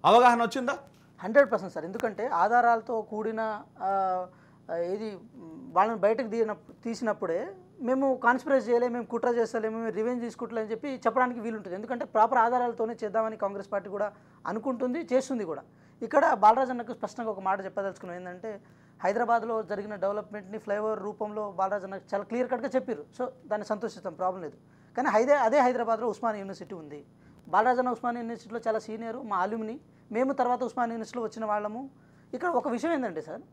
[SPEAKER 1] అవగాహన వచ్చిందా?
[SPEAKER 3] 100% సార్. ఎందుకంటే ఆధారాలతో కూడిన ఏది వాళ్ళని బయటకు తీసినప్పుడే మేము కాన్స్పిరసీ చేయలేము, మేము కుట్ర చేస్తలేము, మేము రివెంజ్ తీసుకుంటలేమని చెప్పి చెప్పడానికి వీలుంటుంది. ఎందుకంటే ప్రాపర్ ఆధారాలతోనే చేద్దామని కాంగ్రెస్ పార్టీ కూడా అనుకుంటుంది, చేస్తుంది కూడా. ఇక్కడ బాలరాజ్ అన్నకు స్పష్టంగా ఒక మాట చెప్పదలుచుకున్నాం. ఏంటంటే హైదరాబాద్లో జరిగిన డెవలప్మెంట్ని ఫ్లైఓవర్ రూపంలో బాలరాజ్ అన్నకు చాలా క్లియర్ కట్గా చెప్పారు. సో దాన్ని సంతోషిస్తాం, ప్రాబ్లం లేదు. కానీ అదే హైదరాబాద్లో ఉస్మానియా యూనివర్సిటీ ఉంది. బాలరాజన్న ఉస్మానియా యూనివర్సిటీలో చాలా సీనియరు, మా అల్యూమిని, మేము తర్వాత ఉస్మానియా యూనివర్సిటీలో వచ్చిన వాళ్ళము. ఇక్కడ ఒక విషయం ఏంటంటే సార్,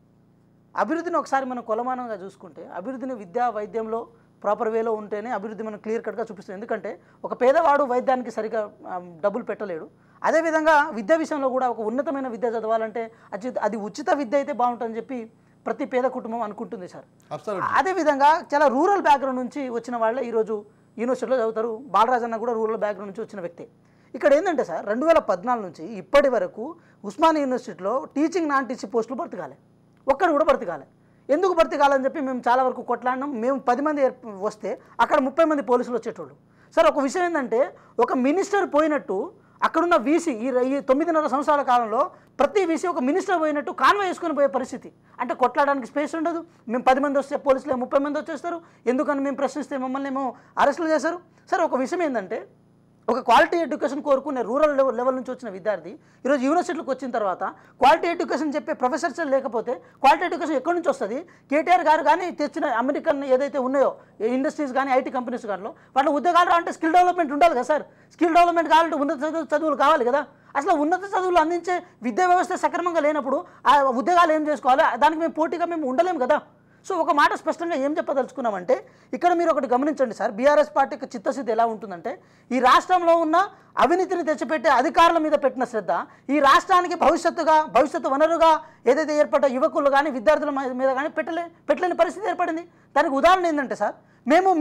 [SPEAKER 3] అభివృద్ధిని ఒకసారి మనం కొలమానంగా చూసుకుంటే అభివృద్ధిని విద్యా వైద్యంలో ప్రాపర్ వేలో ఉంటేనే అభివృద్ధి మనం క్లియర్ కట్గా చూపిస్తుంది. ఎందుకంటే ఒక పేదవాడు వైద్యానికి సరిగా డబ్బులు పెట్టలేడు. అదేవిధంగా విద్యా విషయంలో కూడా ఒక ఉన్నతమైన విద్య చదవాలంటే అది ఉచిత విద్య అయితే బాగుంటుందని చెప్పి ప్రతి పేద కుటుంబం అనుకుంటుంది సార్. అదేవిధంగా చాలా రూరల్ బ్యాక్గ్రౌండ్ నుంచి వచ్చిన వాళ్ళే ఈరోజు యూనివర్సిటీలో చదువుతారు. బాలరాజన్న కూడా రూరల్ బ్యాక్గ్రౌండ్ నుంచి వచ్చిన వ్యక్తే. ఇక్కడ ఏంటంటే సార్ 2014 నుంచి ఇప్పటి వరకు ఉస్మానియా యూనివర్సిటీలో టీచింగ్ నాన్ టీచింగ్ పోస్టులు భర్తీ కాలే, ఒక్కడు కూడా భర్తీ కాలే. ఎందుకు భర్తీ కాలని చెప్పి మేము చాలా వరకు కొట్లాడినాం. మేము 10 మంది వస్తే అక్కడ 30 మంది పోలీసులు వచ్చేటోళ్ళు. సార్ ఒక విషయం ఏంటంటే ఒక మినిస్టర్ పోయినట్టు అక్కడున్న వీసీ ఈ 9.5 సంవత్సరాల కాలంలో ప్రతి వీసీ ఒక మినిస్టర్ పోయినట్టు కాన్వాయ్ వేసుకొని పోయే పరిస్థితి. అంటే కొట్లాడడానికి స్పేస్ ఉండదు. మేము 10 మంది వస్తే పోలీసులు 30 మంది వచ్చేస్తారు. ఎందుకని మేము ప్రశ్నిస్తే మమ్మల్ని ఏమో అరెస్టులు చేస్తారు. సార్ ఒక విషయం ఏంటంటే ఒక క్వాలిటీ ఎడ్యుకేషన్ కోరుకునే రూరల్ లెవెల్ నుంచి వచ్చిన విద్యార్థి ఈరోజు యూనివర్సిటీలకు వచ్చిన తర్వాత క్వాలిటీ ఎడ్యుకేషన్ చెప్పే ప్రొఫెసర్స్ లేకపోతే క్వాలిటీ ఎడ్యుకేషన్ ఎక్కడి నుంచి వస్తుంది? కేటీఆర్ గారు కానీ తెచ్చిన అమెరికన్ ఏదైతే ఉన్నాయో ఇండస్ట్రీస్ కానీ ఐటీ కంపెనీస్ కానీ వాళ్ళ ఉద్యోగాలు అంటే స్కిల్ డెవలప్మెంట్ ఉండాలి కదా సార్. స్కిల్ డెవలప్మెంట్ కావాలంటే ఉన్నత చదువులు కావాలి కదా. అసలు ఉన్నత చదువులు అందించే విద్యా వ్యవస్థ సక్రమంగా లేనప్పుడు ఆ ఉద్యోగాలు ఏం చేసుకోవాలి? దానికి మేము పోటీగా మేము ఉండలేము కదా. సో ఒక మాట స్పష్టంగా ఏం చెప్పదలుచుకున్నామంటే ఇక్కడ మీరు ఒకటి గమనించండి సార్, బీఆర్ఎస్ పార్టీకి చిత్తశుద్ధి ఎలా ఉంటుందంటే ఈ రాష్ట్రంలో ఉన్న అవినీతిని తెచ్చిపెట్టే అధికారుల మీద పెట్టిన శ్రద్ధ ఈ రాష్ట్రానికి భవిష్యత్తు వనరుగా ఏదైతే ఏర్పడ్డ యువకులు కానీ విద్యార్థుల మీద కానీ పెట్టలేని పరిస్థితి ఏర్పడింది. దానికి ఉదాహరణ ఏంటంటే సార్,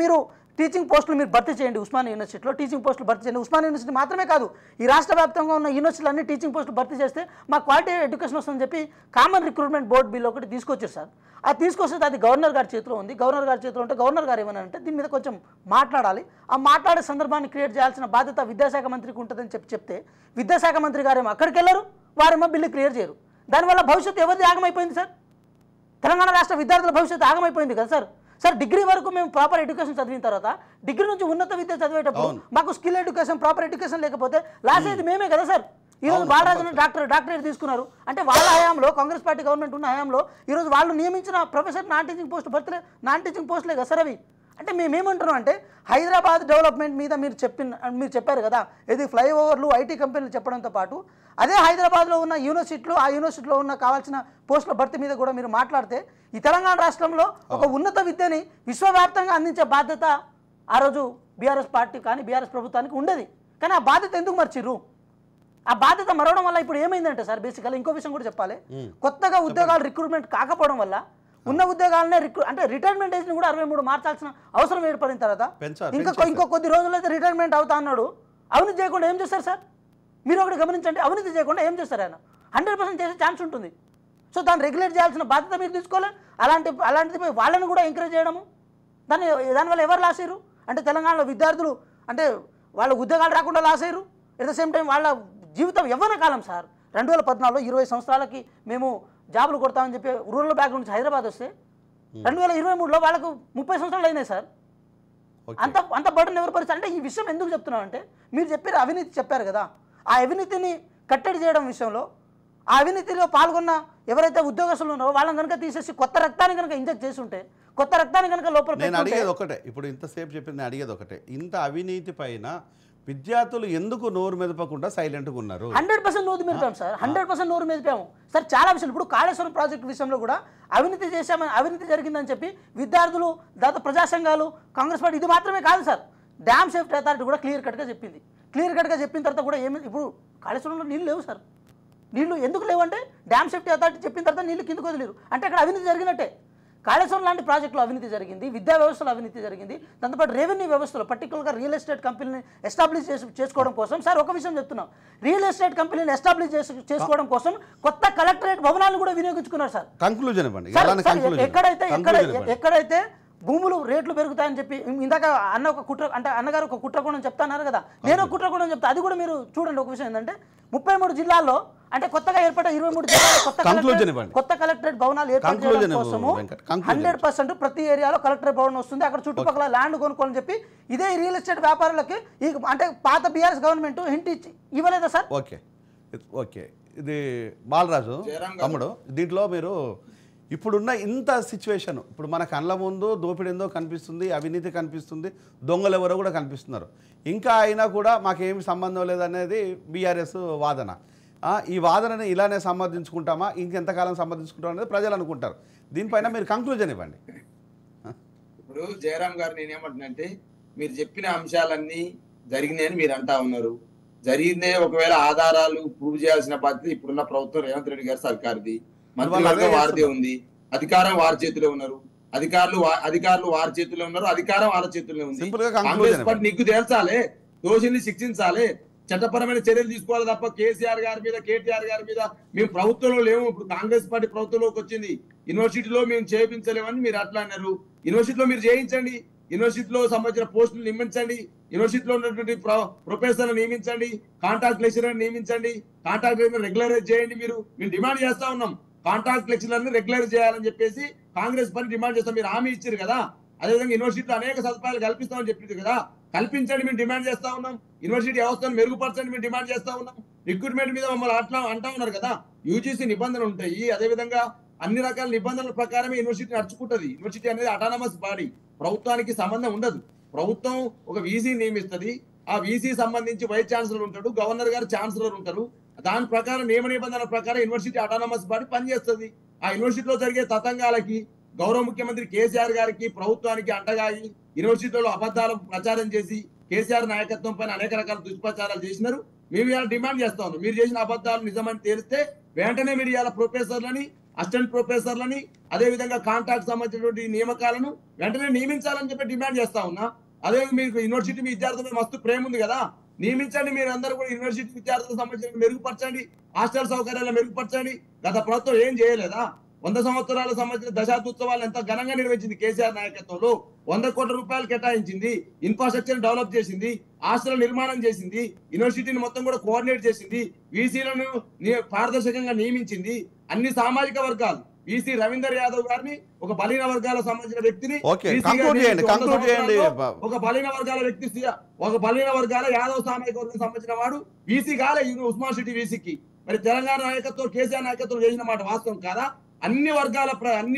[SPEAKER 3] మీరు టీచింగ్ పోస్టులు మీరు భర్తీ చేయండి. ఉస్మానియా యూనివర్సిటీలో టీచింగ్ పోస్టులు భర్తీ చేయండి. ఉస్మానియా యూనివర్సిటీ మాత్రమే కాదు, ఈ రాష్ట్ర వ్యాప్తంగా ఉన్న యూనివర్సిటీలు అన్ని టీచింగ్ పోస్టులు భర్తీ చేస్తే మా క్వాలిటీ ఎడ్యుకేషన్ వస్తుందని చెప్పి కామన్ రిక్రూట్మెంట్ బోర్డు బిల్ ఒకటి తీసుకొచ్చారు సార్. అది తీసుకొస్తే అది గవర్నర్ గారి చేతిలో ఉంది. గవర్నర్ గారి చేతిలో ఉంటే గవర్నర్ గారు ఏమన్నారంటే దీని మీద కొంచెం మాట్లాడాలి, ఆ మాట్లాడే సందర్భాన్ని క్రియేట్ చేయాల్సిన బాధ్యత విద్యాశాఖ మంత్రికి ఉంటుందని చెప్తే విద్యాశాఖ మంత్రి గారేమో అక్కడికి వెళ్ళరు, వారేమో బిల్లు క్లియర్ చేయరు. దానివల్ల భవిష్యత్తు ఎవరిది ఆగమైపోయింది సార్? తెలంగాణ రాష్ట్ర విద్యార్థుల భవిష్యత్తు ఆగమైపోయింది కదా సార్. సార్ డిగ్రీ వరకు మేము ప్రాపర్ ఎడ్యుకేషన్ చదివిన తర్వాత డిగ్రీ నుంచి ఉన్నత విద్య చదివేటప్పుడు మాకు స్కిల్ ఎడ్యుకేషన్ ప్రాపర్ ఎడ్యుకేషన్ లేకపోతే లాస్ అయ్యేది మేమే కదా సార్. ఈరోజు బాలరాజుని డాక్టరేట్ తీసుకున్నారు అంటే వాళ్ళ హయాంలో కాంగ్రెస్ పార్టీ గవర్నమెంట్ ఉన్న హయాంలో ఈరోజు వాళ్ళు నియమించిన ప్రొఫెసర్ నాన్ టీచింగ్ పోస్టులే కదా సార్ అవి. అంటే మేమేమంటున్నాం అంటే హైదరాబాద్ డెవలప్మెంట్ మీద మీరు చెప్పారు కదా, ఇది ఫ్లైఓవర్లు ఐటీ కంపెనీలు చెప్పడంతో పాటు అదే హైదరాబాద్లో ఉన్న యూనివర్సిటీలో ఆ యూనివర్సిటీలో ఉన్న కావాల్సిన పోస్టుల భర్తీ మీద కూడా మీరు మాట్లాడితే ఈ తెలంగాణ రాష్ట్రంలో ఒక ఉన్నత విద్యని విశ్వవ్యాప్తంగా అందించే బాధ్యత ఆ రోజు బీఆర్ఎస్ పార్టీ కానీ బీఆర్ఎస్ ప్రభుత్వానికి ఉండేది. కానీ ఆ బాధ్యత ఎందుకు మర్చిర్రు? ఆ బాధ్యత మరవడం వల్ల ఇప్పుడు ఏమైందంటే సార్ బేసికల్గా ఇంకో విషయం కూడా చెప్పాలి, కొత్తగా ఉద్యోగాలు రిక్రూట్మెంట్ కాకపోవడం వల్ల ఉన్న ఉద్యోగాలనే అంటే రిటైర్మెంట్ ఏజ్ని కూడా 63 మార్చాల్సిన అవసరం ఏర్పడిన తర్వాత ఇంకో కొద్ది రోజుల్లో అయితే రిటైర్మెంట్ అవుతా అన్నాడు. అవినీతి చేయకుండా ఏం చేస్తారు సార్? మీరు ఒకటి గమనించండి, అవినీతి చేయకుండా ఏం చేస్తారు ఆయన? 100% చేసే ఛాన్స్ ఉంటుంది. సో దాన్ని రెగ్యులేట్ చేయాల్సిన బాధ్యత మీరు తీసుకోవాలి. అలాంటిది వాళ్ళని కూడా ఎంకరేజ్ చేయడము దానివల్ల ఎవరు లాస్ అయ్యారు అంటే తెలంగాణలో విద్యార్థులు అంటే వాళ్ళ ఉద్యోగాలు రాకుండా లాస్ అయ్యారు. ఎట్ ద సేమ్ టైం వాళ్ళ జీవితం యవ్వన కాలం సార్. 2014లో 20 సంవత్సరాలకి మేము జాబులు కొడతామని చెప్పి రూరల్ బ్యాక్గ్రౌండ్ నుంచి హైదరాబాద్ వస్తే 2023లో వాళ్ళకు 30 సంవత్సరాలు అయినాయి సార్. అంత బర్డన్ ఎవరు పరిస్థితి అంటే ఈ విషయం ఎందుకు చెప్తున్నామంటే మీరు చెప్పారు అవినీతి చెప్పారు కదా, ఆ అవినీతిని కట్టడి చేయడం విషయంలో ఆ అవినీతిలో పాల్గొన్న ఎవరైతే ఉద్యోగస్తులు ఉన్నారో వాళ్ళని కనుక తీసేసి కొత్త రక్తాన్ని కనుక ఇంజెక్ట్ చేసి ఉంటే కొత్త రక్తాన్ని కనుక లోపల
[SPEAKER 1] నేను అడిగేది ఒకటే, ఇప్పుడు ఇంతసేపు చెప్పింది నేను అడిగేది ఒకటే, ఇంత అవినీతి పైన విద్యార్థులు ఎందుకు నోరు మెదపకుండా సైలెంట్గా ఉన్నారు?
[SPEAKER 3] 100% నోరు మెదిపాము సార్, 100% నోరు మెదిపాము సార్. చాలా విషయాలు ఇప్పుడు కాళేశ్వరం ప్రాజెక్టు విషయంలో కూడా అవినీతి జరిగిందని చెప్పి విద్యార్థులు దాదాపు ప్రజా సంఘాలు కాంగ్రెస్ పార్టీ ఇది మాత్రమే కాదు సార్, డ్యామ్ సేఫ్టీ అథారిటీ కూడా క్లియర్ కట్గా చెప్పింది. క్లియర్ కట్గా చెప్పిన తర్వాత కూడా ఇప్పుడు కాళేశ్వరంలో నీళ్ళు లేవు సార్. నీళ్లు ఎందుకు లేవంటే డ్యామ్ సేఫ్టీ అథారిటీ చెప్పిన తర్వాత నీళ్ళు కిందకు వదిలేరు అంటే అక్కడ అవినీతి జరిగినట్టే. కాళేశ్వరం లాంటి ప్రాజెక్టులో అవినీతి జరిగింది, విద్యా వ్యవస్థలో అవినీతి జరిగింది, దాంతోపాటు రెవెన్యూ వ్యవస్థలో పర్టికులర్గా రియల్ ఎస్టేట్ కంపెనీని ఎస్టాబ్లిష్ చేసుకోవడం కోసం సార్ ఒక విషయం చెప్తున్నాం, రియల్ ఎస్టేట్ కంపెనీని ఎస్టాబ్లిష్ చేసుకోవడం కోసం కొత్త కలెక్టరేట్ భవనాలను కూడా వినియోగించుకున్నారు సార్.
[SPEAKER 1] కంక్లూజన్ ఇవ్వండి.
[SPEAKER 3] ఎక్కడైతే భూములు రేట్లు పెరుగుతాయని చెప్పి ఇందాక అన్నగారు ఒక కుట్రకోణం చెప్తాన్నారు కదా, నేను ఒక కుట్రకోణం చెప్తా, అది కూడా మీరు చూడండి. ఒక విషయం ఏంటంటే 33 జిల్లాల్లో అంటే కొత్తగా ఏర్పడ్డ 23 జిల్లాలో కొత్త కలెక్టరేట్ భవనాలు ఏర్పాటు చేయడం కోసము 100% ప్రతి ఏరియాలో కలెక్టరేట్ భవనం వస్తుంది, అక్కడ చుట్టుపక్కల ల్యాండ్ కొనుక్కోని చెప్పి ఇదే రియల్ ఎస్టేట్ వ్యాపారులకి అంటే పాత బీఆర్ఎస్ గవర్నమెంట్ హింట్ ఇవ్వలేదా సార్?
[SPEAKER 1] ఓకే ఇది బాలరాజు తమ్ముడు, దీంట్లో మీరు ఇప్పుడున్న ఇంత సిచ్యువేషన్, ఇప్పుడు మన కళ్ళ ముందు దోపిడీ ఏందో కనిపిస్తుంది, అవినీతి కనిపిస్తుంది, దొంగలు ఎవరో కూడా కనిపిస్తున్నారు. ఇంకా అయినా కూడా మాకేమి సంబంధం లేదనేది బీఆర్ఎస్ వాదన. ఈ వాదనని ఇలానే సమర్థించుకుంటామా, ఇంకెంతకాలం సమర్థించుకుంటాం అనేది ప్రజలు అనుకుంటారు. దీనిపైన మీరు కంక్లూజన్ ఇవ్వండి.
[SPEAKER 2] ఇప్పుడు జయరాం గారు నేనేమంటున్నానంటే, మీరు చెప్పిన అంశాలన్నీ జరిగినాయని మీరు అంటా ఉన్నారు. జరిగిందే ఒకవేళ ఆధారాలు ప్రూవ్ చేయాల్సిన బాధ్యత ఇప్పుడున్న ప్రభుత్వం రేవంత్ రెడ్డి గారి సర్కార్ది, మంత్రివర్గం వారిదే ఉంది, అధికారం వారి చేతిలో ఉన్నారు, అధికారులు వారి చేతిలో ఉన్నారు, అధికారం వాళ్ళ చేతిలో ఉంది. కాంగ్రెస్ పార్టీ నీకు తేల్చాలి, దోషుల్ని శిక్షించాలి, చట్టపరమైన చర్యలు తీసుకోవాలి తప్ప కేసీఆర్ గారి మీద కేటీఆర్ గారి మీద మేము ప్రభుత్వంలో లేము. ఇప్పుడు కాంగ్రెస్ పార్టీ ప్రభుత్వంలోకి వచ్చింది, యూనివర్సిటీలో మేము చేయించలేమని మీరు అట్లా అన్నారు. యూనివర్సిటీలో మీరు చేయించండి, యూనివర్సిటీలో సంబంధించిన పోస్టులు నియమించండి, యూనివర్సిటీలో ఉన్నటువంటి ప్రొఫెసర్లు నియమించండి, కాంట్రాక్ట్ లెక్చరర్ నియమించండి, కాంట్రాక్ట్ లెక్చరర్ రెగ్యులరైజ్ చేయండి. మేము డిమాండ్ చేస్తా ఉన్నాం, కాంట్రాక్ట్ లెక్చరర్ని రెగ్యులరైజ్ చేయాలని చెప్పేసి కాంగ్రెస్ పార్టీ డిమాండ్ చేస్తాం. మీరు హామీ ఇచ్చారు కదా, అదేవిధంగా యూనివర్సిటీలో అనేక సదుపాయాలు కల్పిస్తామని చెప్పింది కదా, కల్పించండి మేము డిమాండ్ చేస్తా ఉన్నాం. యూనివర్సిటీ వ్యవస్థను మెరుగుపరచండి మేము డిమాండ్ చేస్తా ఉన్నాం. రిక్రూట్మెంట్ మీద మమ్మల్ని అట్లా అంటా ఉన్నారు కదా, యూజీసీ నిబంధనలు ఉంటాయి, అదేవిధంగా అన్ని రకాల నిబంధనల ప్రకారమే యూనివర్సిటీ నడుచుకుంటది. యూనివర్సిటీ అనేది అటానమస్ బాడీ, ప్రభుత్వానికి సంబంధం ఉండదు. ప్రభుత్వం ఒక వీసీ నియమిస్తుంది, ఆ వీసీ సంబంధించి వైస్ ఛాన్సలర్ ఉంటాడు, గవర్నర్ గారు ఛాన్సలర్ ఉంటారు. దాని ప్రకారం నియమ నిబంధనల ప్రకారం యూనివర్సిటీ అటానమస్ బాడీ పనిచేస్తుంది. ఆ యూనివర్సిటీలో జరిగే తతంగాలకి గౌరవ ముఖ్యమంత్రి కేసీఆర్ గారికి ప్రభుత్వానికి అంటగాయి యూనివర్సిటీలో అబద్ధాలు ప్రచారం చేసి కేసీఆర్ నాయకత్వం పైన అనేక రకాల దుష్ప్రచారాలు చేసినారు. మేము ఇలా డిమాండ్ చేస్తా ఉన్నాం, మీరు చేసిన అబద్ధాలు నిజమని తేలిస్తే వెంటనే మీరు ఇలా ప్రొఫెసర్లని, అసిస్టెంట్ ప్రొఫెసర్లని, అదేవిధంగా కాంట్రాక్ట్ సంబంధించినటువంటి నియామకాలను వెంటనే నియమించాలని చెప్పి డిమాండ్ చేస్తా ఉన్నా. అదే మీకు యూనివర్సిటీ విద్యార్థుల మీద మస్తు ప్రేమ ఉంది కదా, నియమించండి. మీరు అందరూ కూడా యూనివర్సిటీ విద్యార్థులకు సంబంధించిన మెరుగుపరచండి, హాస్టల్ సౌకర్యాలు మెరుగుపరచండి. గత ప్రభుత్వం ఏం చేయలేదా? 100 సంవత్సరాలకు సంబంధించిన దశాబ్దోత్సవాలు ఎంత ఘనంగా నిర్వహించింది కేసీఆర్ నాయకత్వంలో. 100 కోట్ల రూపాయలు కేటాయించింది, ఇన్ఫ్రాస్ట్రక్చర్ డెవలప్ చేసింది, హాస్టల్ నిర్మాణం చేసింది, యూనివర్సిటీని మొత్తం కూడా కోఆర్డినేట్ చేసింది, వీసీలను పారదర్శకంగా నియమించింది. అన్ని సామాజిక వర్గాలు, వీసీ రవీందర్ యాదవ్ గారిని ఒక బలహీన వర్గాలకు సంబంధించిన వ్యక్తిని, ఒక బలహీన వర్గాల వ్యక్తి, ఒక బలహీన వర్గాల యాదవ్ సామాజిక వర్గం సంబంధించిన వాడు వీసీ కాలే ఉస్మాన్ సిటీ వీసీకి. మరి తెలంగాణ నాయకత్వం కేసీఆర్ నాయకత్వం చేసిన మాట వాస్తవం కాదా? అన్ని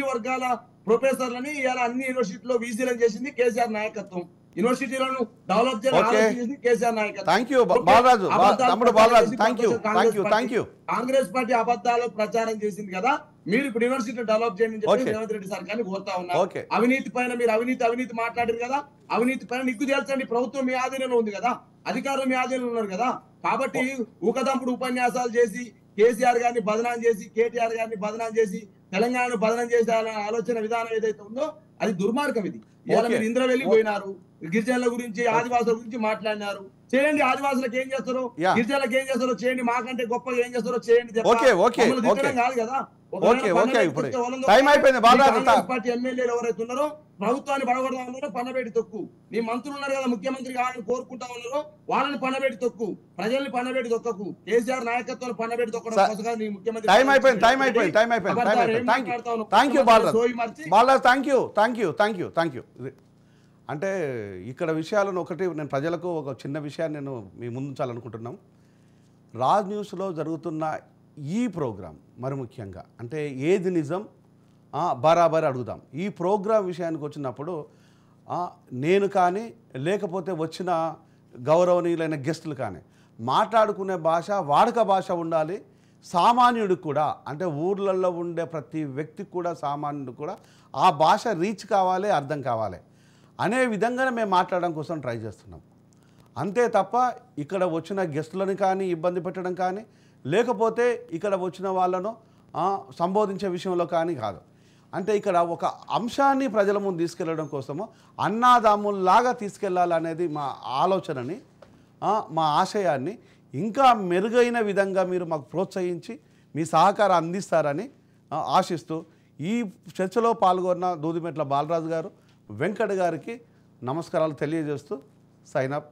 [SPEAKER 2] వర్గాల ప్రొఫెసర్లని ఇలా అన్ని యూనివర్సిటీలో వీసీలను చేసింది కేసీఆర్ నాయకత్వం. యూనివర్సిటీలను డెవలప్ చేయాలి కేసీఆర్ నాయకత్వం. కాంగ్రెస్ పార్టీ అబద్ధాలు ప్రచారం చేసింది కదా, మీరు ఇప్పుడు యూనివర్సిటీ డెవలప్ చేయండి చెప్పి రేవంత్ రెడ్డి సర్కార్ని కోరుతా ఉన్నారు. అవినీతి పైన మీరు అవినీతి మాట్లాడారు కదా, అవినీతి పైన నిగ్గు తేల్చండి. ప్రభుత్వం మీ ఆధీనంలో ఉంది కదా, అధికారులు మీ ఆధీనంలో ఉన్నారు కదా. కాబట్టి ఊకదంపుడు ఉపన్యాసాలు చేసి కేసీఆర్ గారిని బదనాం చేసి, కేటీఆర్ గారిని బదనాం చేసి, తెలంగాణను బదనాం చేసే ఆలోచన విధానం ఏదైతే ఉందో అది దుర్మార్గం. ఇది మీరు ఇంద్రవెల్లి పోయినారు, గిరిజనుల గురించి ఆదివాసుల గురించి మాట్లాడినారు. చేయండి, ఆదివాసులకు ఏం చేస్తారో, గిరిజనులకు ఏం చేస్తారో చేయండి, మాకంటే గొప్పగా ఏం చేస్తారో చేయండి కాదు కదా. పార్టీ ఎమ్మెల్యేలు ఎవరైతే ఉన్నారో ప్రభుత్వాన్ని పడగొడదామన్నారో పన్నబెట్టి తొక్కు. నీ మంత్రులు ఉన్నారు కదా, ముఖ్యమంత్రి కావాలని కోరుకుంటా ఉన్నారో వాళ్ళని పన్నబెట్టి తొక్కు, ప్రజల్ని పన్నబెట్టి తొక్కకు. కేసీఆర్ నాయకత్వాన్ని పన్నబెట్టి తొక్కడం కోసం నీ ముఖ్యమంత్రి.
[SPEAKER 1] అంటే ఇక్కడ విషయాలను ఒకటి నేను ప్రజలకు ఒక చిన్న విషయాన్ని నేను మీ ముందుంచాలనుకుంటున్నాం. రాజ్ న్యూస్లో జరుగుతున్న ఈ ప్రోగ్రాం మరి ముఖ్యంగా అంటే ఏది నిజం బరాబర్ అడుగుదాం. ఈ ప్రోగ్రాం విషయానికి వచ్చినప్పుడు నేను కానీ లేకపోతే వచ్చిన గౌరవనీయులైన గెస్టులు కానీ మాట్లాడుకునే భాష వాడుక భాష ఉండాలి. సామాన్యుడికి కూడా అంటే ఊర్లలో ఉండే ప్రతి వ్యక్తికి కూడా సామాన్యుడికి కూడా ఆ భాష రీచ్ కావాలి, అర్థం కావాలి అనే విధంగానే మేము మాట్లాడడం కోసం ట్రై చేస్తున్నాం. అంతే తప్ప ఇక్కడ వచ్చిన గెస్టులను కానీ ఇబ్బంది పెట్టడం కానీ లేకపోతే ఇక్కడ వచ్చిన వాళ్ళను సంబోధించే విషయంలో కానీ కాదు. అంటే ఇక్కడ ఒక అంశాన్ని ప్రజల ముందు తీసుకెళ్ళడం కోసము అన్నాదాముల్లాగా తీసుకెళ్ళాలనేది మా ఆలోచనని, మా ఆశయాన్ని ఇంకా మెరుగైన విధంగా మీరు మాకు ప్రోత్సహించి మీ సహకారం అందిస్తారని ఆశిస్తూ ఈ చర్చలో పాల్గొన్న దూదిమెట్ల బాలరాజు గారు, వెంకట్ గారికి నమస్కారాలు తెలియజేస్తూ సైన్ అప్.